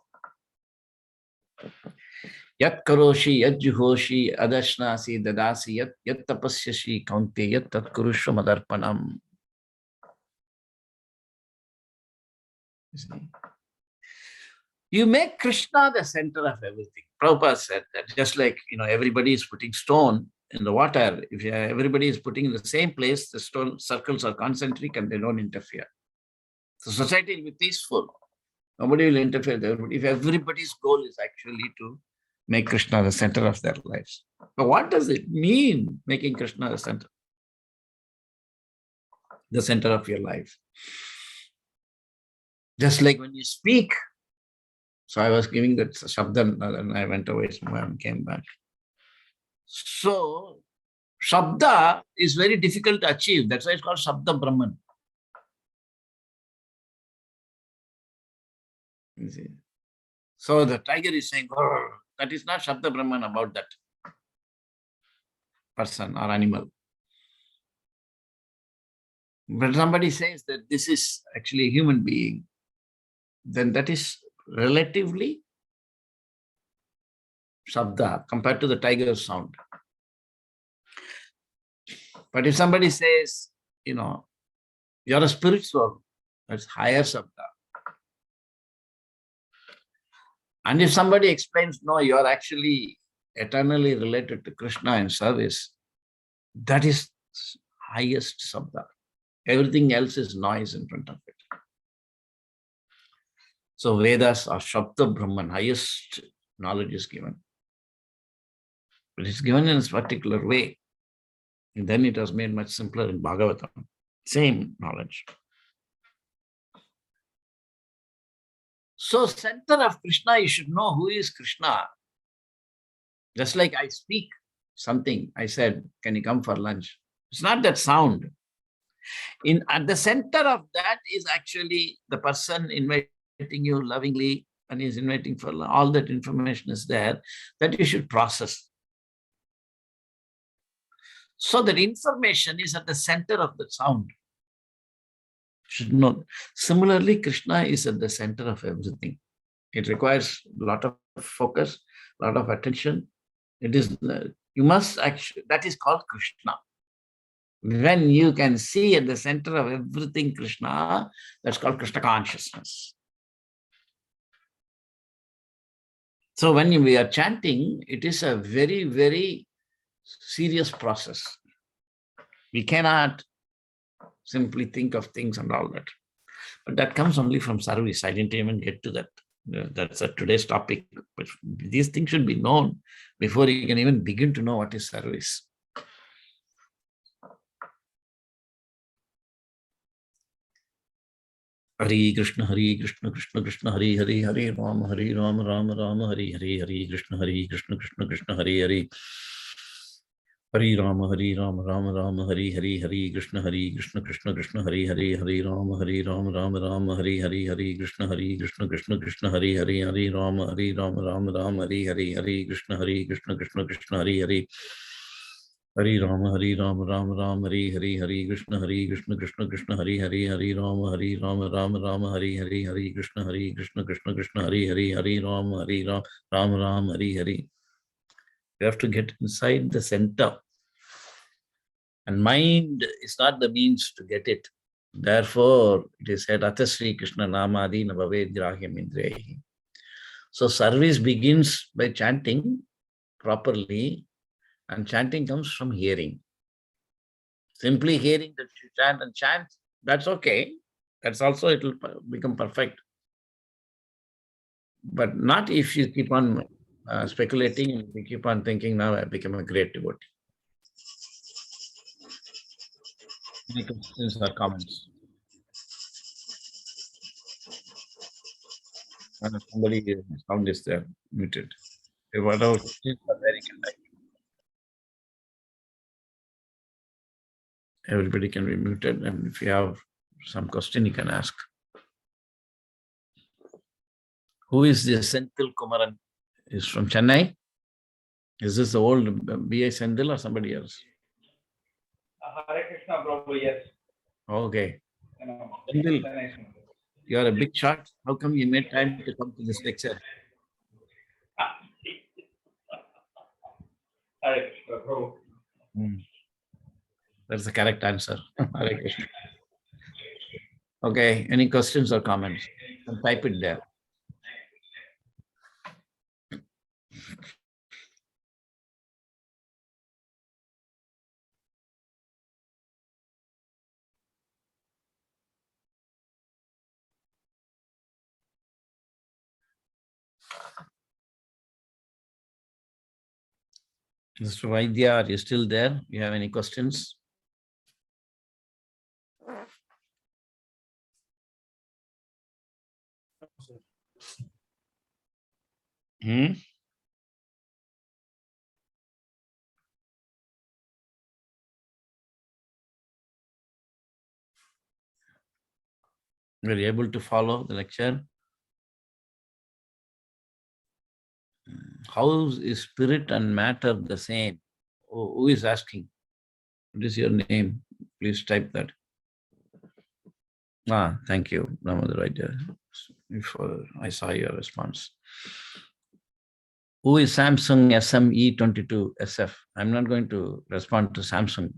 Yat karoshi, yat juhoshi, adashnasi, dadasi, yat tapasyashi, kaunte, yat tat kurushva madarpanam. You make Krishna the center of everything. Prabhupada said that just like, everybody is putting stone in the water, if everybody is putting in the same place, the stone circles are concentric and they don't interfere. So society will be peaceful. Nobody will interfere with everybody. If everybody's goal is actually to make Krishna the center of their lives. But what does it mean, making Krishna the center of your life? Just like when you speak. So I was giving that Shabdam and I went away somewhere and came back. So Shabda is very difficult to achieve. That's why it's called Shabda Brahman. You see. So the tiger is saying, oh, that is not Shabda Brahman about that person or animal. But somebody says that this is actually a human being, then that is relatively Shabda compared to the tiger's sound. But if somebody says, you're a spiritual, that's higher Shabda. And if somebody explains, no, you're actually eternally related to Krishna in service, that is highest Shabda. Everything else is noise in front of it. So Vedas are Shabda Brahman, highest knowledge is given. But it's given in a particular way. And then it was made much simpler in Bhagavatam. Same knowledge. So center of Krishna, you should know who is Krishna. Just like I speak something, I said, can you come for lunch? It's not that sound. At the center of that is actually the person inviting you lovingly and is inviting for all that information is there that you should process. So that information is at the center of the sound. Should know. Similarly, Krishna is at the center of everything. It requires a lot of focus, a lot of attention. It is, you must actually, that is called Krishna. When you can see at the center of everything Krishna, that's called Krishna consciousness. So when we are chanting, it is a very, very serious process. We cannot simply think of things and all that. But that comes only from service. I didn't even get to that. That's today's topic. But these things should be known before you can even begin to know what is service. Hare Krishna, Krishna Krishna, Hare Hare, Hare Rama, Rama Rama, Hare Hare, Hare Krishna, Krishna Krishna, Hare Hare. Hare Rama, Rama Rama, Hare Hare, Hare Krishna, Krishna Krishna, Hare Hare, Hare Rama, Rama Rama, Hare Hare, Hare Krishna, Krishna Krishna, Hare Hare, Hare Rama, Rama, Hare Hare, Hare Krishna, Krishna, Hare Hare. Hare Rama, Rama, Hare Hare, Hare Krishna, Krishna, Hare Hare, Hare Rama, Rama, Hare Hare, Hare Krishna, Krishna, Hare Hare, Hare Rama, Hare Hare. You have to get inside the center. And mind is not the means to get it. Therefore, it is said, Atasri Krishna Namadi Nabhaved Grahyam Indriyahi. So service begins by chanting properly, and chanting comes from hearing. Simply hearing that you chant and chant, that's okay. That's also, it will become perfect. But not if you keep on speculating and you keep on thinking, now I become a great devotee. Any questions or comments? And somebody sound is there, muted. If whatever questions are there, you can type. Everybody can be muted, and if you have some question, you can ask. Who is this Senthil Kumaran? Is from Chennai? Is this the old B.A. Senthil or somebody else? Hare Krishna, Prabhu, yes. Okay. Senthil, you are a big shot. How come you made time to come to this lecture? Hmm. That's the correct answer. Hare Krishna. Okay, any questions or comments? And type it there. Mr. Vaidya, are you still there? You have any questions? Hmm? Were you able to follow the lecture? How is spirit and matter the same? Who is asking? What is your name? Please type that. Thank you, Brahmadar Vaidya. Before I saw your response. Who is Samsung SME22 SF? I'm not going to respond to Samsung.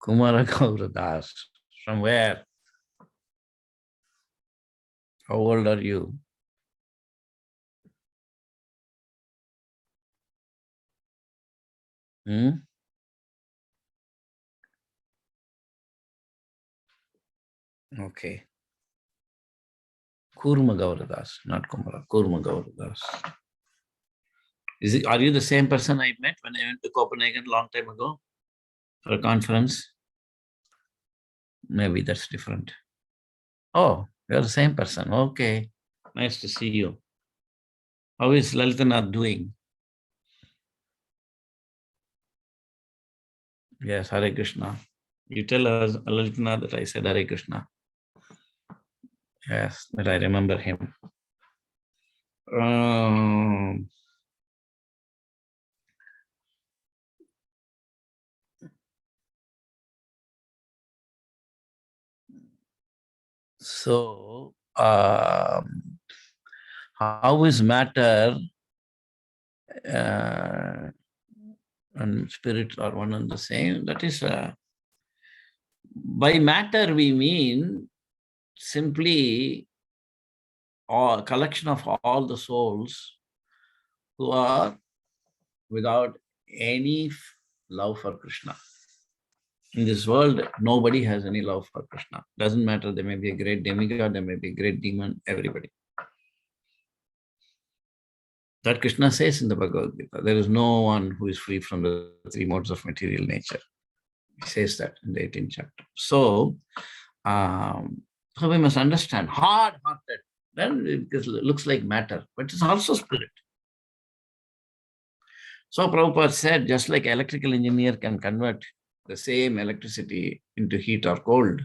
Kumara Gaura Das. From where? How old are you? Hmm? Okay. Kurma Gauradas, not Kumara. Kurma Gauradas. Are you the same person I met when I went to Copenhagen a long time ago for a conference? Maybe that's different. Oh, you're the same person. Okay. Nice to see you. How is Lalitanath doing? Yes, Hare Krishna. You tell us, Lalitanath, that I said Hare Krishna. Yes, that I remember him. Um, so, how is matter uh, and spirit are one and the same? That is, by matter we mean simply a collection of all the souls who are without any love for Krishna. In this world, nobody has any love for Krishna. Doesn't matter, there may be a great demigod, there may be a great demon, everybody. That Krishna says in the Bhagavad Gita, there is no one who is free from the three modes of material nature. He says that in the 18th chapter. So we must understand, hard-hearted, then it looks like matter, but it's also spirit. So Prabhupada said, just like electrical engineer can convert the same electricity into heat or cold,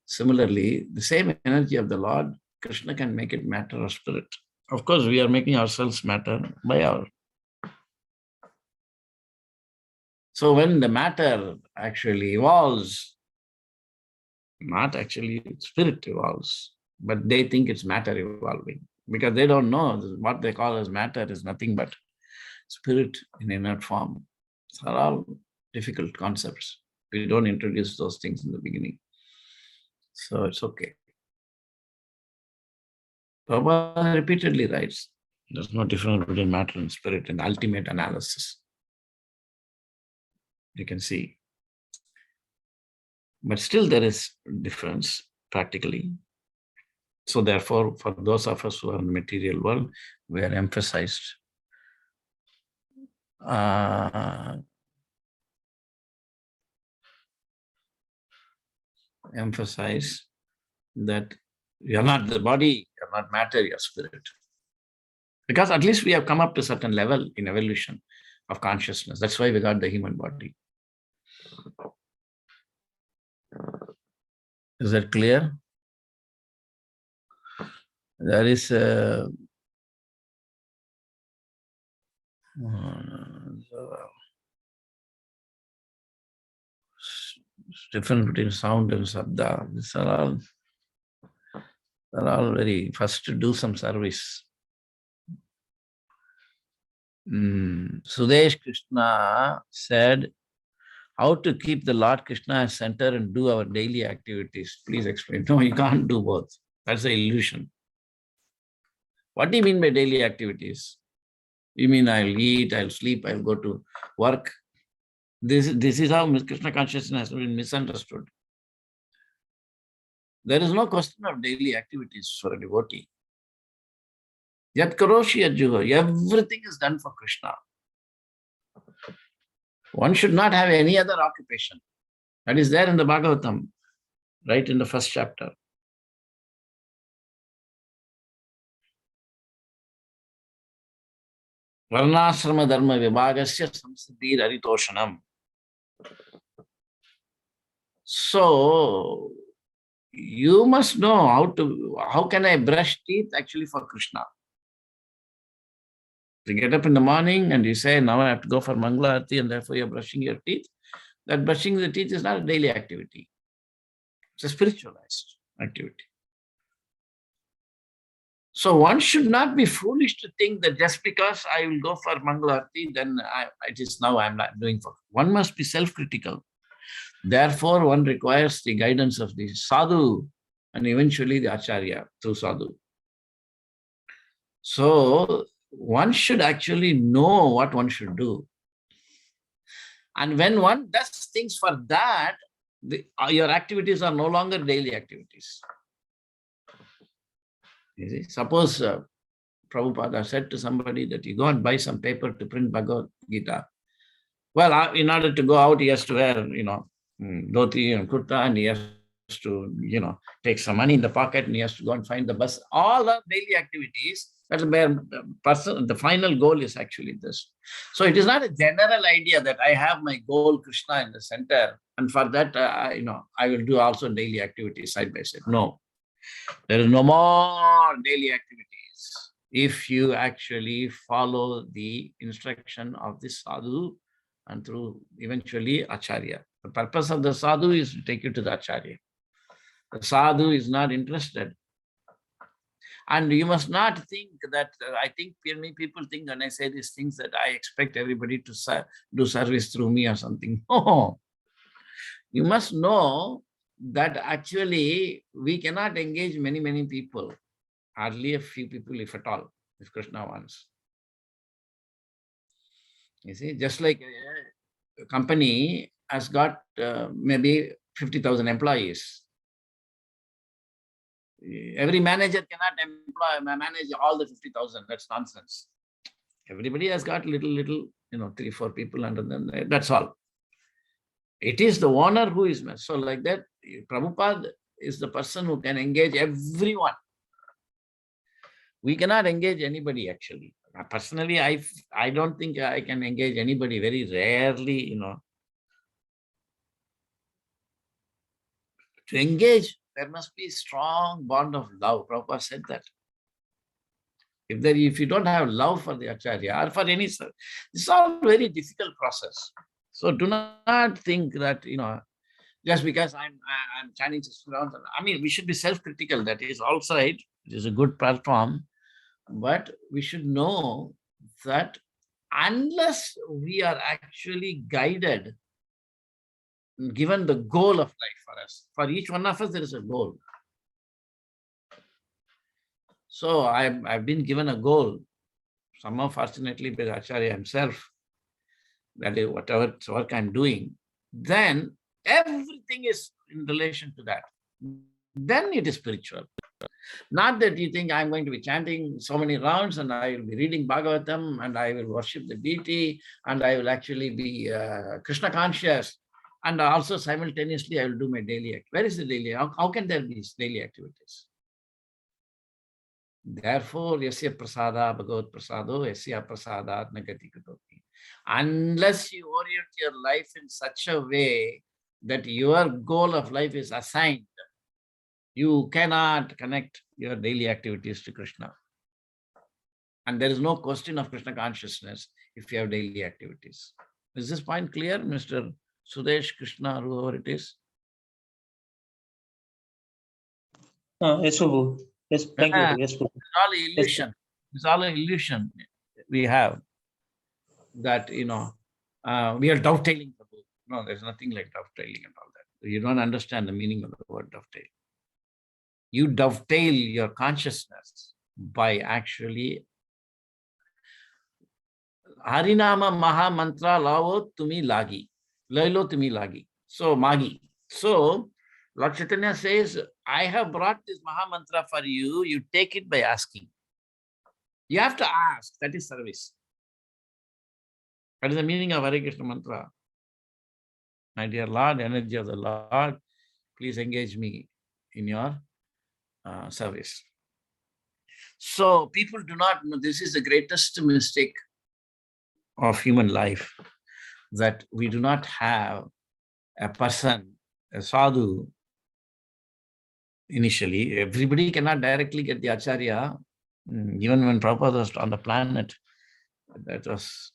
similarly, the same energy of the Lord, Krishna can make it matter or spirit. Of course, we are making ourselves matter by our. So when the matter actually evolves, not actually spirit evolves, but they think it's matter evolving because they don't know what they call as matter is nothing but spirit in inert form. These are all difficult concepts. We don't introduce those things in the beginning. So it's okay. Prabhupada repeatedly writes, there's no difference between matter and spirit in the ultimate analysis. You can see. But still there is difference practically. So therefore, for those of us who are in the material world, we are emphasized that you're not the body, you're not matter, you're spirit. Because at least we have come up to a certain level in evolution of consciousness. That's why we got the human body. Is that clear? There is a difference between sound and sabda. These are all very, first to do some service. Sudesh Krishna said, how to keep the Lord Krishna as center and do our daily activities. Please explain. No, you can't do both. That's an illusion. What do you mean by daily activities? You mean I'll eat, I'll sleep, I'll go to work. This is how Krishna consciousness has been misunderstood. There is no question of daily activities for a devotee. Yat karoshi yajjuha. Everything is done for Krishna. One should not have any other occupation. That is there in the Bhagavatam, right in the first chapter. Varnasrama dharma vibhagasya samsiddhir aritoshanam. So, you must know how can I brush teeth actually for Krishna. You get up in the morning and you say, now I have to go for Mangala Arati and therefore you're brushing your teeth. That brushing the teeth is not a daily activity. It's a spiritualized activity. So one should not be foolish to think that just because I will go for Mangala Arati, then it is now I'm not doing for. One must be self-critical. Therefore, one requires the guidance of the sadhu and eventually the acharya through sadhu. So one should actually know what one should do. And when one does things for that, your activities are no longer daily activities. You see? Suppose Prabhupada said to somebody that you go and buy some paper to print Bhagavad Gita. Well, in order to go out, he has to wear, dhoti and kurta, and he has to, take some money in the pocket, and he has to go and find the bus. All are daily activities. That's the final goal is actually this. So it is not a general idea that I have my goal, Krishna, in the center, and for that, I will do also daily activities side by side. No, there is no more daily activities if you actually follow the instruction of the sadhu and through eventually acharya. The purpose of the sadhu is to take you to the acharya. The sadhu is not interested. And you must not think that, I think many people think when I say these things that I expect everybody to do service through me or something. No. You must know that actually we cannot engage many people. Hardly a few people, if at all, if Krishna wants. You see, just like a company has got maybe 50,000 employees. Every manager cannot manage all the 50,000. That's nonsense. Everybody has got little, 3-4 people under them. That's all. It is the owner who is, so like that, Prabhupada is the person who can engage everyone. We cannot engage anybody actually. Personally, I don't think I can engage anybody, very rarely, To engage, there must be a strong bond of love. Prabhupada said that. If you don't have love for the acharya or for any, this is all very difficult process. So do not think that, just because I'm chanting around. I mean, we should be self-critical. That is also right. It is a good platform. But we should know that unless we are actually guided, given the goal of life for us, for each one of us, there is a goal. So I've been given a goal, somehow fortunately by the Acharya himself, that is whatever work I'm doing, then everything is in relation to that. Then it is spiritual. Not that you think I'm going to be chanting so many rounds and I will be reading Bhagavatam and I will worship the deity and I will actually be Krishna conscious and also simultaneously I will do my daily activity. Where is the daily? How can there be daily activities? Therefore, yasya prasada bhagavat prasado yasya prasadat nagati katoti. Unless you orient your life in such a way that your goal of life is assigned, you cannot connect your daily activities to Krishna. And there is no question of Krishna consciousness if you have daily activities. Is this point clear, Mr. Sudesh Krishna, or whoever it is? Yes, Prabhu. Yes, thank you, Prabhu. Yes, Prabhu. It's all Yes, illusion. It's all an illusion we have that, we are dovetailing the book. No, there's nothing like dovetailing and all that. You don't understand the meaning of the word dovetail. You dovetail your consciousness by actually Harinama Maha Mantra Lao Tumi Lagi. Lailo Tumi Lagi. So Magi. So Lord Chaitanya says, I have brought this Maha Mantra for you. You take it by asking. You have to ask. That is service. That is the meaning of Hare Krishna mantra. My dear Lord, energy of the Lord, please engage me in your service. So people do not know, this is the greatest mistake of human life, that we do not have a person, a sadhu, initially. Everybody cannot directly get the acharya. Even when Prabhupada was on the planet, that was...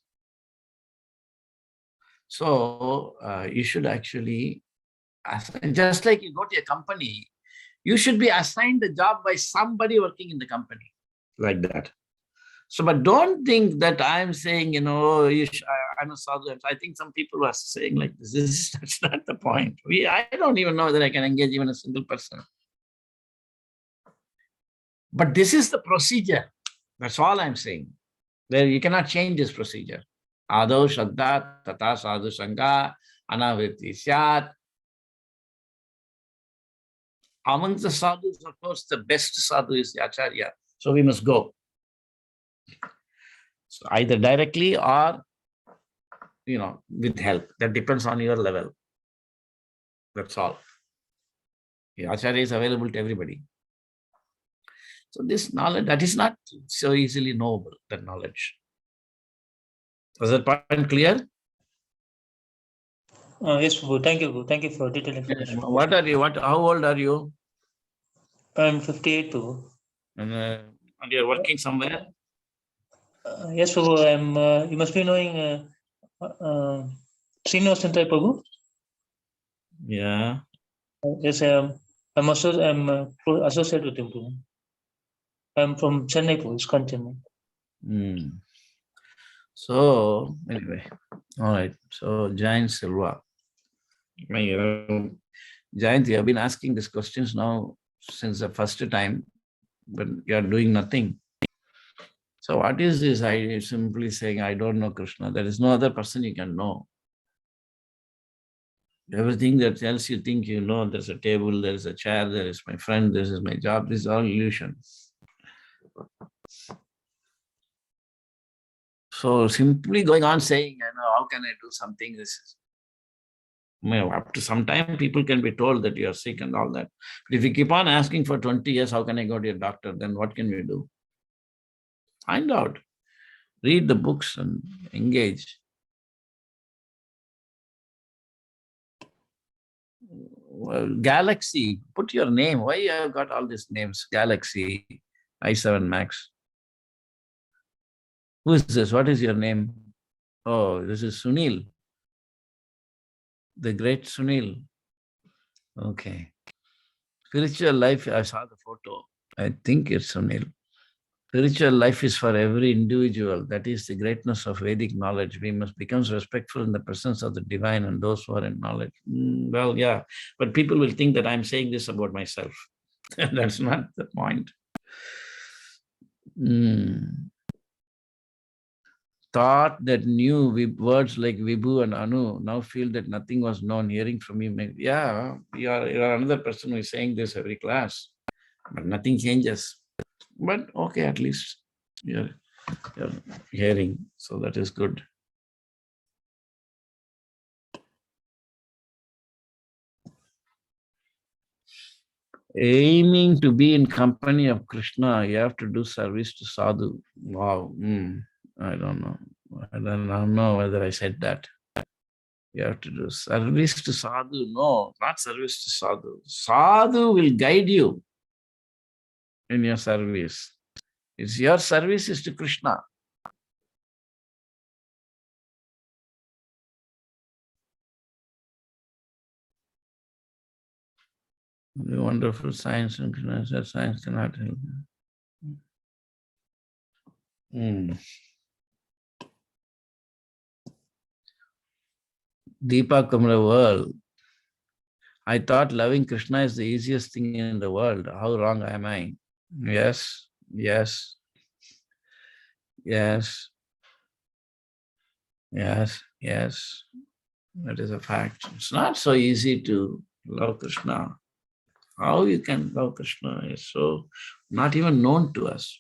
So you should actually, just like you go to a company, you should be assigned a job by somebody working in the company, like that. So, but don't think that I'm saying, I'm a sadhu. I think some people are saying like this. That's not the point. I don't even know that I can engage even a single person. But this is the procedure. That's all I'm saying. There you cannot change this procedure. Ado Shraddha Tata Sadhu Sangha Anavritti Syat. Among the sadhus, of course, the best sadhu is the acharya. So we must go. So either directly or, with help. That depends on your level. That's all. The acharya is available to everybody. So this knowledge, that is not so easily knowable, that knowledge. Was that point clear? Yes, Prabhu. Thank you, Prabhu. Thank you for detailed information. What are you? How old are you? I'm 58, Prabhu. And you're working somewhere? Yes, Prabhu. You must be knowing Srinivas Santai, Prabhu. Yeah. Yes, I'm associated with him, Prabhu. I'm from Chennai, Prabhu. ISKCON Chennai. So anyway, all right. So Jain Silva. Jayant, you have been asking these questions now since the first time, but you are doing nothing. So what is this? I simply saying, I don't know Krishna. There is no other person you can know. Everything that else you think you know, there's a table, there is a chair, there is my friend, this is my job, this is all illusion. So simply going on saying, how can I do something? This is, up to some time, people can be told that you are sick and all that. But if you keep on asking for 20 years, how can I go to a doctor? Then what can we do? Find out. Read the books and engage. Well, Galaxy, put your name. Why you have got all these names? Galaxy, i7 Max. Who is this? What is your name? Oh, this is Sunil. The great Sunil. Okay. Spiritual life, I saw the photo. I think it's Sunil. Spiritual life is for every individual. That is the greatness of Vedic knowledge. We must become respectful in the presence of the divine and those who are in knowledge. Well, yeah, but people will think that I'm saying this about myself. That's not the point. Thought that knew words like Vibhu and Anu, now feel that nothing was known. Hearing from you, yeah, you're another person who is saying this every class, but nothing changes. But okay, at least you're hearing, so that is good. Aiming to be in company of Krishna, you have to do service to sadhu. Wow. I don't know. I don't know whether I said that. You have to do service to sadhu. No, not service to sadhu. Sadhu will guide you in your service. It's your service is to Krishna. The wonderful science and Krishna said science cannot help. Deepa Kumra world. I thought loving Krishna is the easiest thing in the world. How wrong am I? Yes, yes, yes, yes, yes. That is a fact. It's not so easy to love Krishna. How you can love Krishna is so not even known to us.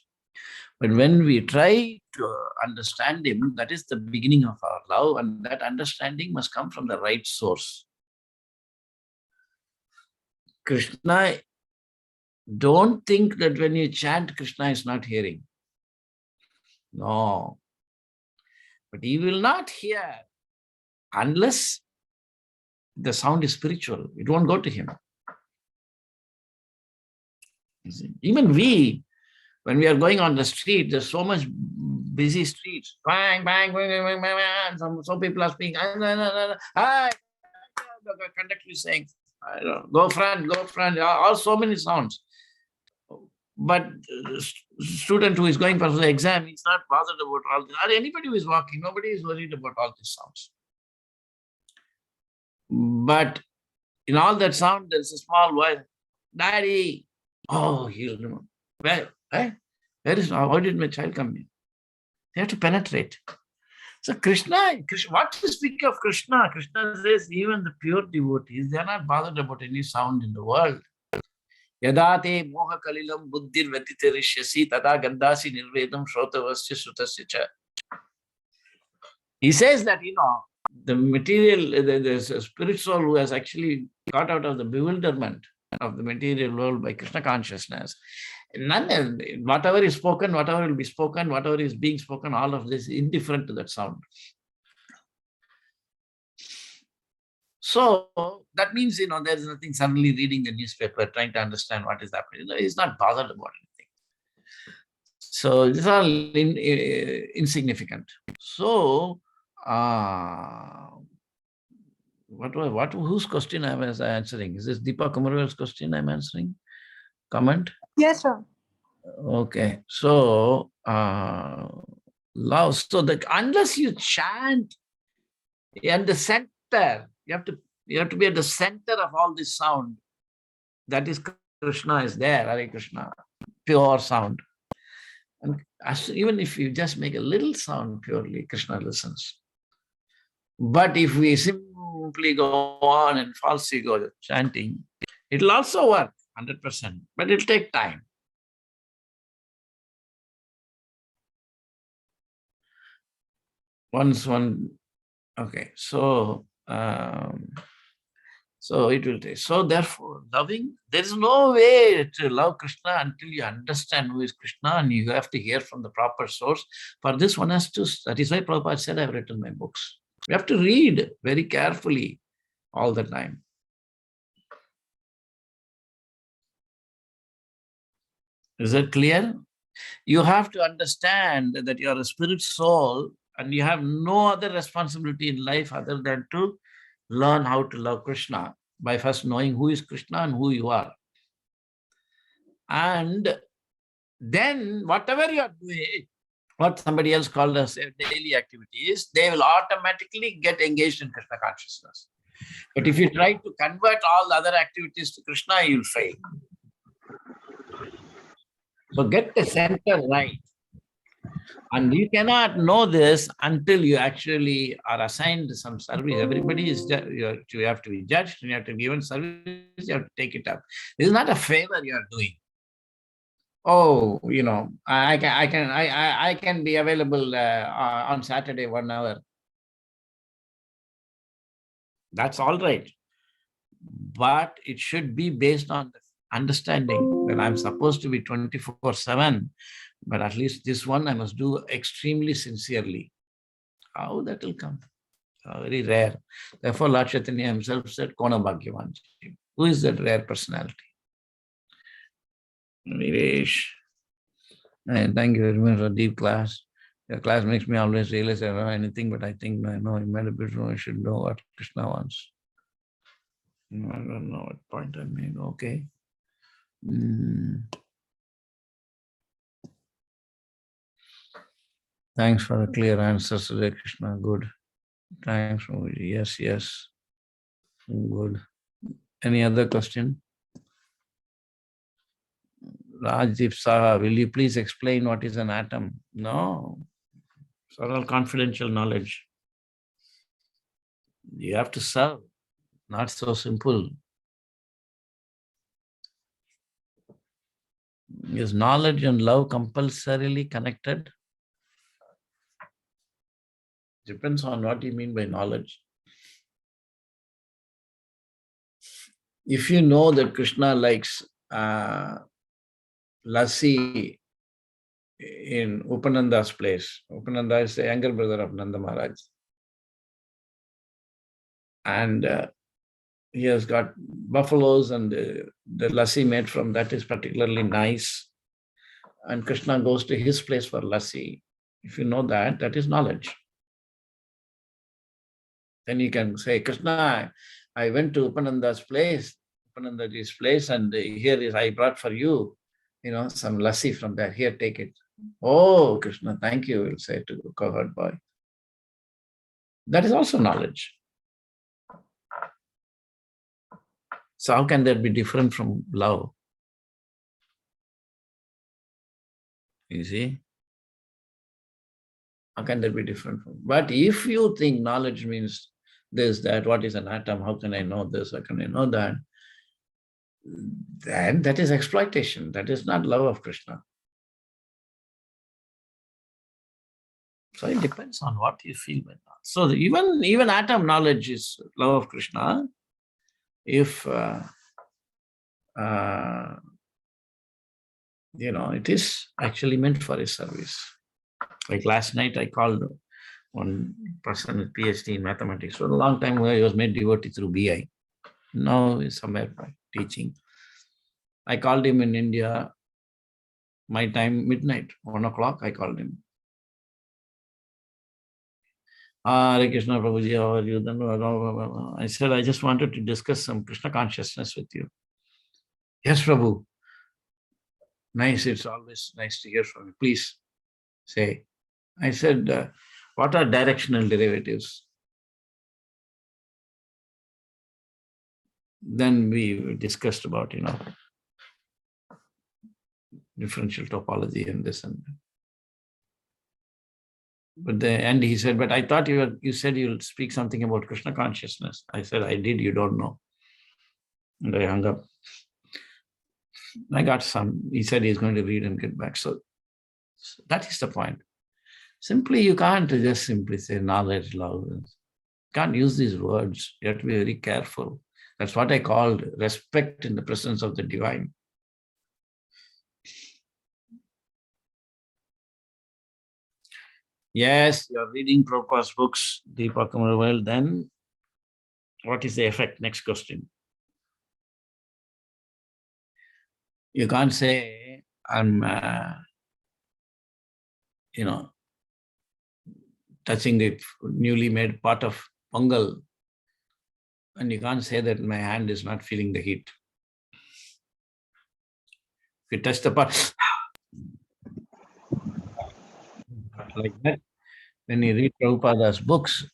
But when we try to understand him, that is the beginning of our love, and that understanding must come from the right source. Krishna, don't think that when you chant, Krishna is not hearing. No. But he will not hear unless the sound is spiritual. It won't go to him. Even we, when we are going on the street, there's so much busy streets. Bang, bang, bang, bang, bang, bang. Some people are speaking. Hi. The conductor is saying, I don't know, go front. All so many sounds. But student who is going for the exam, he's not bothered about all this. Or anybody who is walking, nobody is worried about all these sounds. But in all that sound, there's a small voice. Daddy. Oh, he'll know. Where is, how did my child come in? They have to penetrate. So Krishna, what to speak of Krishna? Krishna says even the pure devotees, they are not bothered about any sound in the world. Yadate moha kalilam buddhir vetiterishyasi tada gandasi nirvedam shrotavasya sutasya cha. He says that, the material, the spirit soul who has actually got out of the bewilderment of the material world by Krishna consciousness, whatever is spoken, whatever will be spoken, whatever is being spoken, all of this is indifferent to that sound. So that means, there is nothing suddenly reading the newspaper, trying to understand what is happening. He's not bothered about anything. So these are insignificant. So, whose question I was answering? Is this Deepa Kumarvel's question I'm answering? Comment? Yes, sir. Okay. So, love. So that unless you chant at the center, you have to be at the center of all this sound. That is Krishna is there, Hare Krishna, pure sound. And even if you just make a little sound purely, Krishna listens. But if we simply go on and falsely go chanting, it will also work 100%, but it will take time. Okay, so it will take. So therefore, loving, there is no way to love Krishna until you understand who is Krishna, and you have to hear from the proper source. For this, one has to, that is why Prabhupada said, I've written my books. We have to read very carefully all the time. Is that clear? You have to understand that you are a spirit soul and you have no other responsibility in life other than to learn how to love Krishna by first knowing who is Krishna and who you are. And then whatever you are doing, what somebody else called as daily activities, they will automatically get engaged in Krishna consciousness. But if you try to convert all the other activities to Krishna, you'll fail. So get the center right. And you cannot know this until you actually are assigned some service. Everybody is, you have to be judged, and you have to be given service, you have to take it up. This is not a favor you are doing. Oh, I can be available on Saturday 1 hour. That's all right. But it should be based on the understanding that I'm supposed to be 24/7, but at least this one I must do extremely sincerely. How that will come? Very rare. Therefore, Lord Chaitanya himself said, Kona Bhagyavan. Who is that rare personality? Viresh. And thank you very much for deep class. Your class makes me always realize I don't know anything, but I think I know I made a bit wrong. I should know what Krishna wants. I don't know what point I made. Okay. Thanks for the clear answers, Sri Krishna. Good. Thanks, Prabhuji. Yes, yes. Good. Any other question? Rajdeep Saha, will you please explain what is an atom? No. It's all confidential knowledge. You have to serve. Not so simple. Is knowledge and love compulsorily connected? Depends on what you mean by knowledge. If you know that Krishna likes lassi in Upananda's place, Upananda is the younger brother of Nanda Maharaj. And he has got buffaloes, and the lassi made from that is particularly nice. And Krishna goes to his place for lassi. If you know that, that is knowledge. Then you can say, Krishna, I went to Upananda's place, Upanandaji's place, and here is I brought for you, some lassi from there. Here, take it. Oh, Krishna, thank you, will say to the cowherd boy. That is also knowledge. So how can that be different from love? You see? How can that be different from? But if you think knowledge means this, that, what is an atom? How can I know this? How can I know that? Then that is exploitation. That is not love of Krishna. So it depends on what you feel by that. So even atom knowledge is love of Krishna. If it is actually meant for his service. Like last night, I called one person with PhD in mathematics. For a long time, he was made devotee through BI. Now he's somewhere teaching. I called him in India, my time, midnight, 1 o'clock, I called him. Hare Krishna, Prabhuji, how are you? I said, I just wanted to discuss some Krishna consciousness with you. Yes, Prabhu. Nice, it's always nice to hear from you. Please say. I said, what are directional derivatives? Then we discussed about, differential topology and this and that. But the end he said, but I thought you said you'll speak something about Krishna consciousness. I said, I did, you don't know. And I hung up. I got some. He said he's going to read and get back. So that is the point. Simply, you can't just simply say knowledge, love. You can't use these words. You have to be very careful. That's what I called respect in the presence of the divine. Yes, you're reading Prabhupada's books, Deepak Well, then what is the effect? Next question. You can't say, I'm, touching the newly made pot of pongal, and you can't say that my hand is not feeling the heat. If you touch the pot, like that, when you read Prabhupada's books,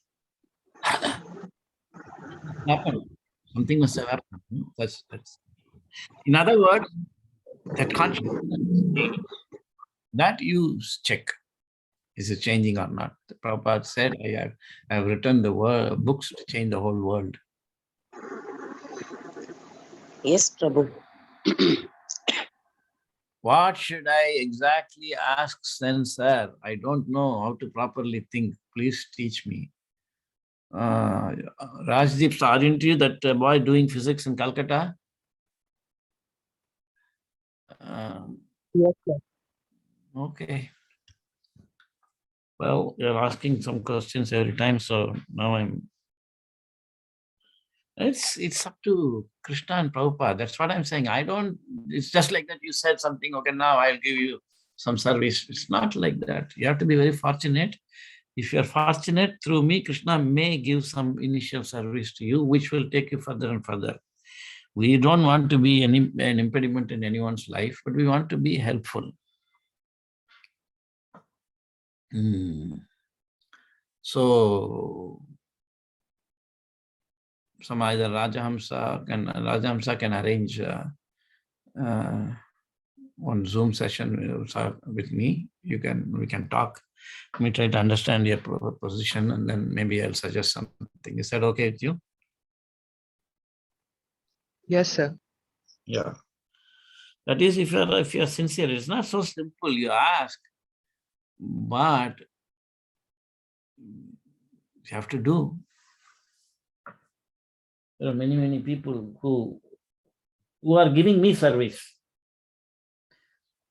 something must have happened. That's. In other words, that consciousness, that you check, is it changing or not? The Prabhupada said, I have written the books to change the whole world. Yes, Prabhu. What should I exactly ask then, sir? I don't know how to properly think. Please teach me. Rajdeep, aren't you that boy doing physics in Calcutta? Yes, sir. Okay. Well, you're asking some questions every time, so now it's up to Krishna and Prabhupada. That's what I'm saying. It's just like that you said something, okay, now I'll give you some service. It's not like that. You have to be very fortunate. If you're fortunate, through me, Krishna may give some initial service to you, which will take you further and further. We don't want to be an impediment in anyone's life, but we want to be helpful. So, some either Rajahamsa can arrange one Zoom session with me. We can talk. Let me try to understand your position, and then maybe I'll suggest something. Is that okay with you? Yes, sir. Yeah. That is, if you're sincere, it's not so simple. You ask, but you have to do. There are many people who are giving me service.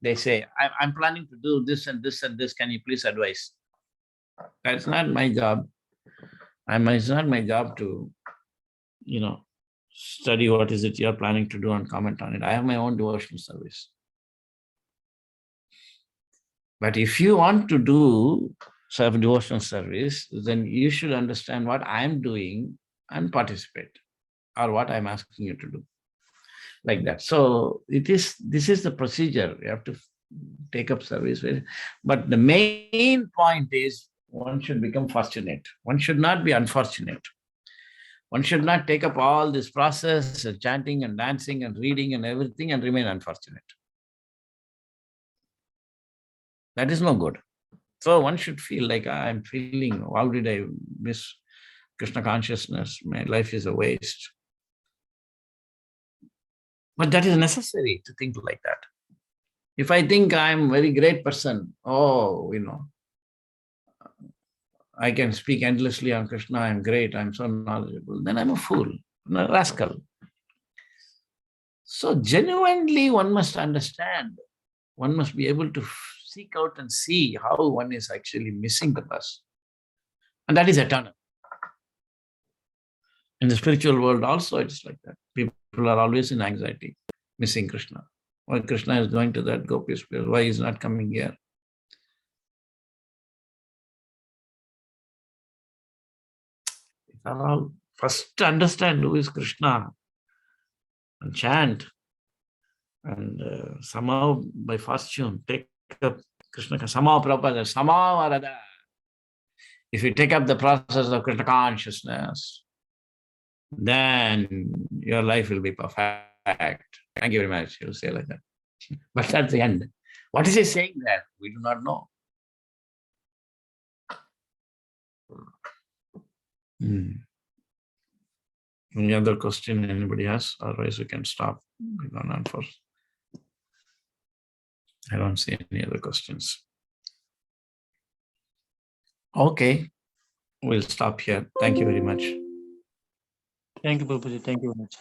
They say, I'm planning to do this and this and this. Can you please advise? That's not my job. It's not my job to, study what is it you're planning to do and comment on it. I have my own devotional service. But if you want to do devotional service, then you should understand what I'm doing and participate, or what I'm asking you to do. Like that. So this is the procedure. You have to take up service. But the main point is one should become fortunate. One should not be unfortunate. One should not take up all this process of chanting and dancing and reading and everything and remain unfortunate. That is no good. So one should feel like, I'm feeling, how did I miss Krishna consciousness? My life is a waste. But that is necessary to think like that. If I think I'm a very great person, I can speak endlessly on Krishna, I'm great, I'm so knowledgeable, then I'm a fool, a rascal. So genuinely one must understand, one must be able to seek out and see how one is actually missing the bus. And that is eternal. In the spiritual world also, it's like that. People are always in anxiety, missing Krishna. Why Krishna is going to that Gopi spirit? Why he's not coming here? First understand who is Krishna and chant. And somehow by fortune, take up Krishna. Somehow Prabhupada, somehow or other. If you take up the process of Krishna consciousness, then your life will be perfect. Thank you very much. He'll say like that. But that's the end. What is he saying there? We do not know. Any other question anybody has? Otherwise, we can stop. We gone on for. I don't see any other questions. Okay, we'll stop here. Thank you very much. Thank you, Prabhuji. Thank you very much.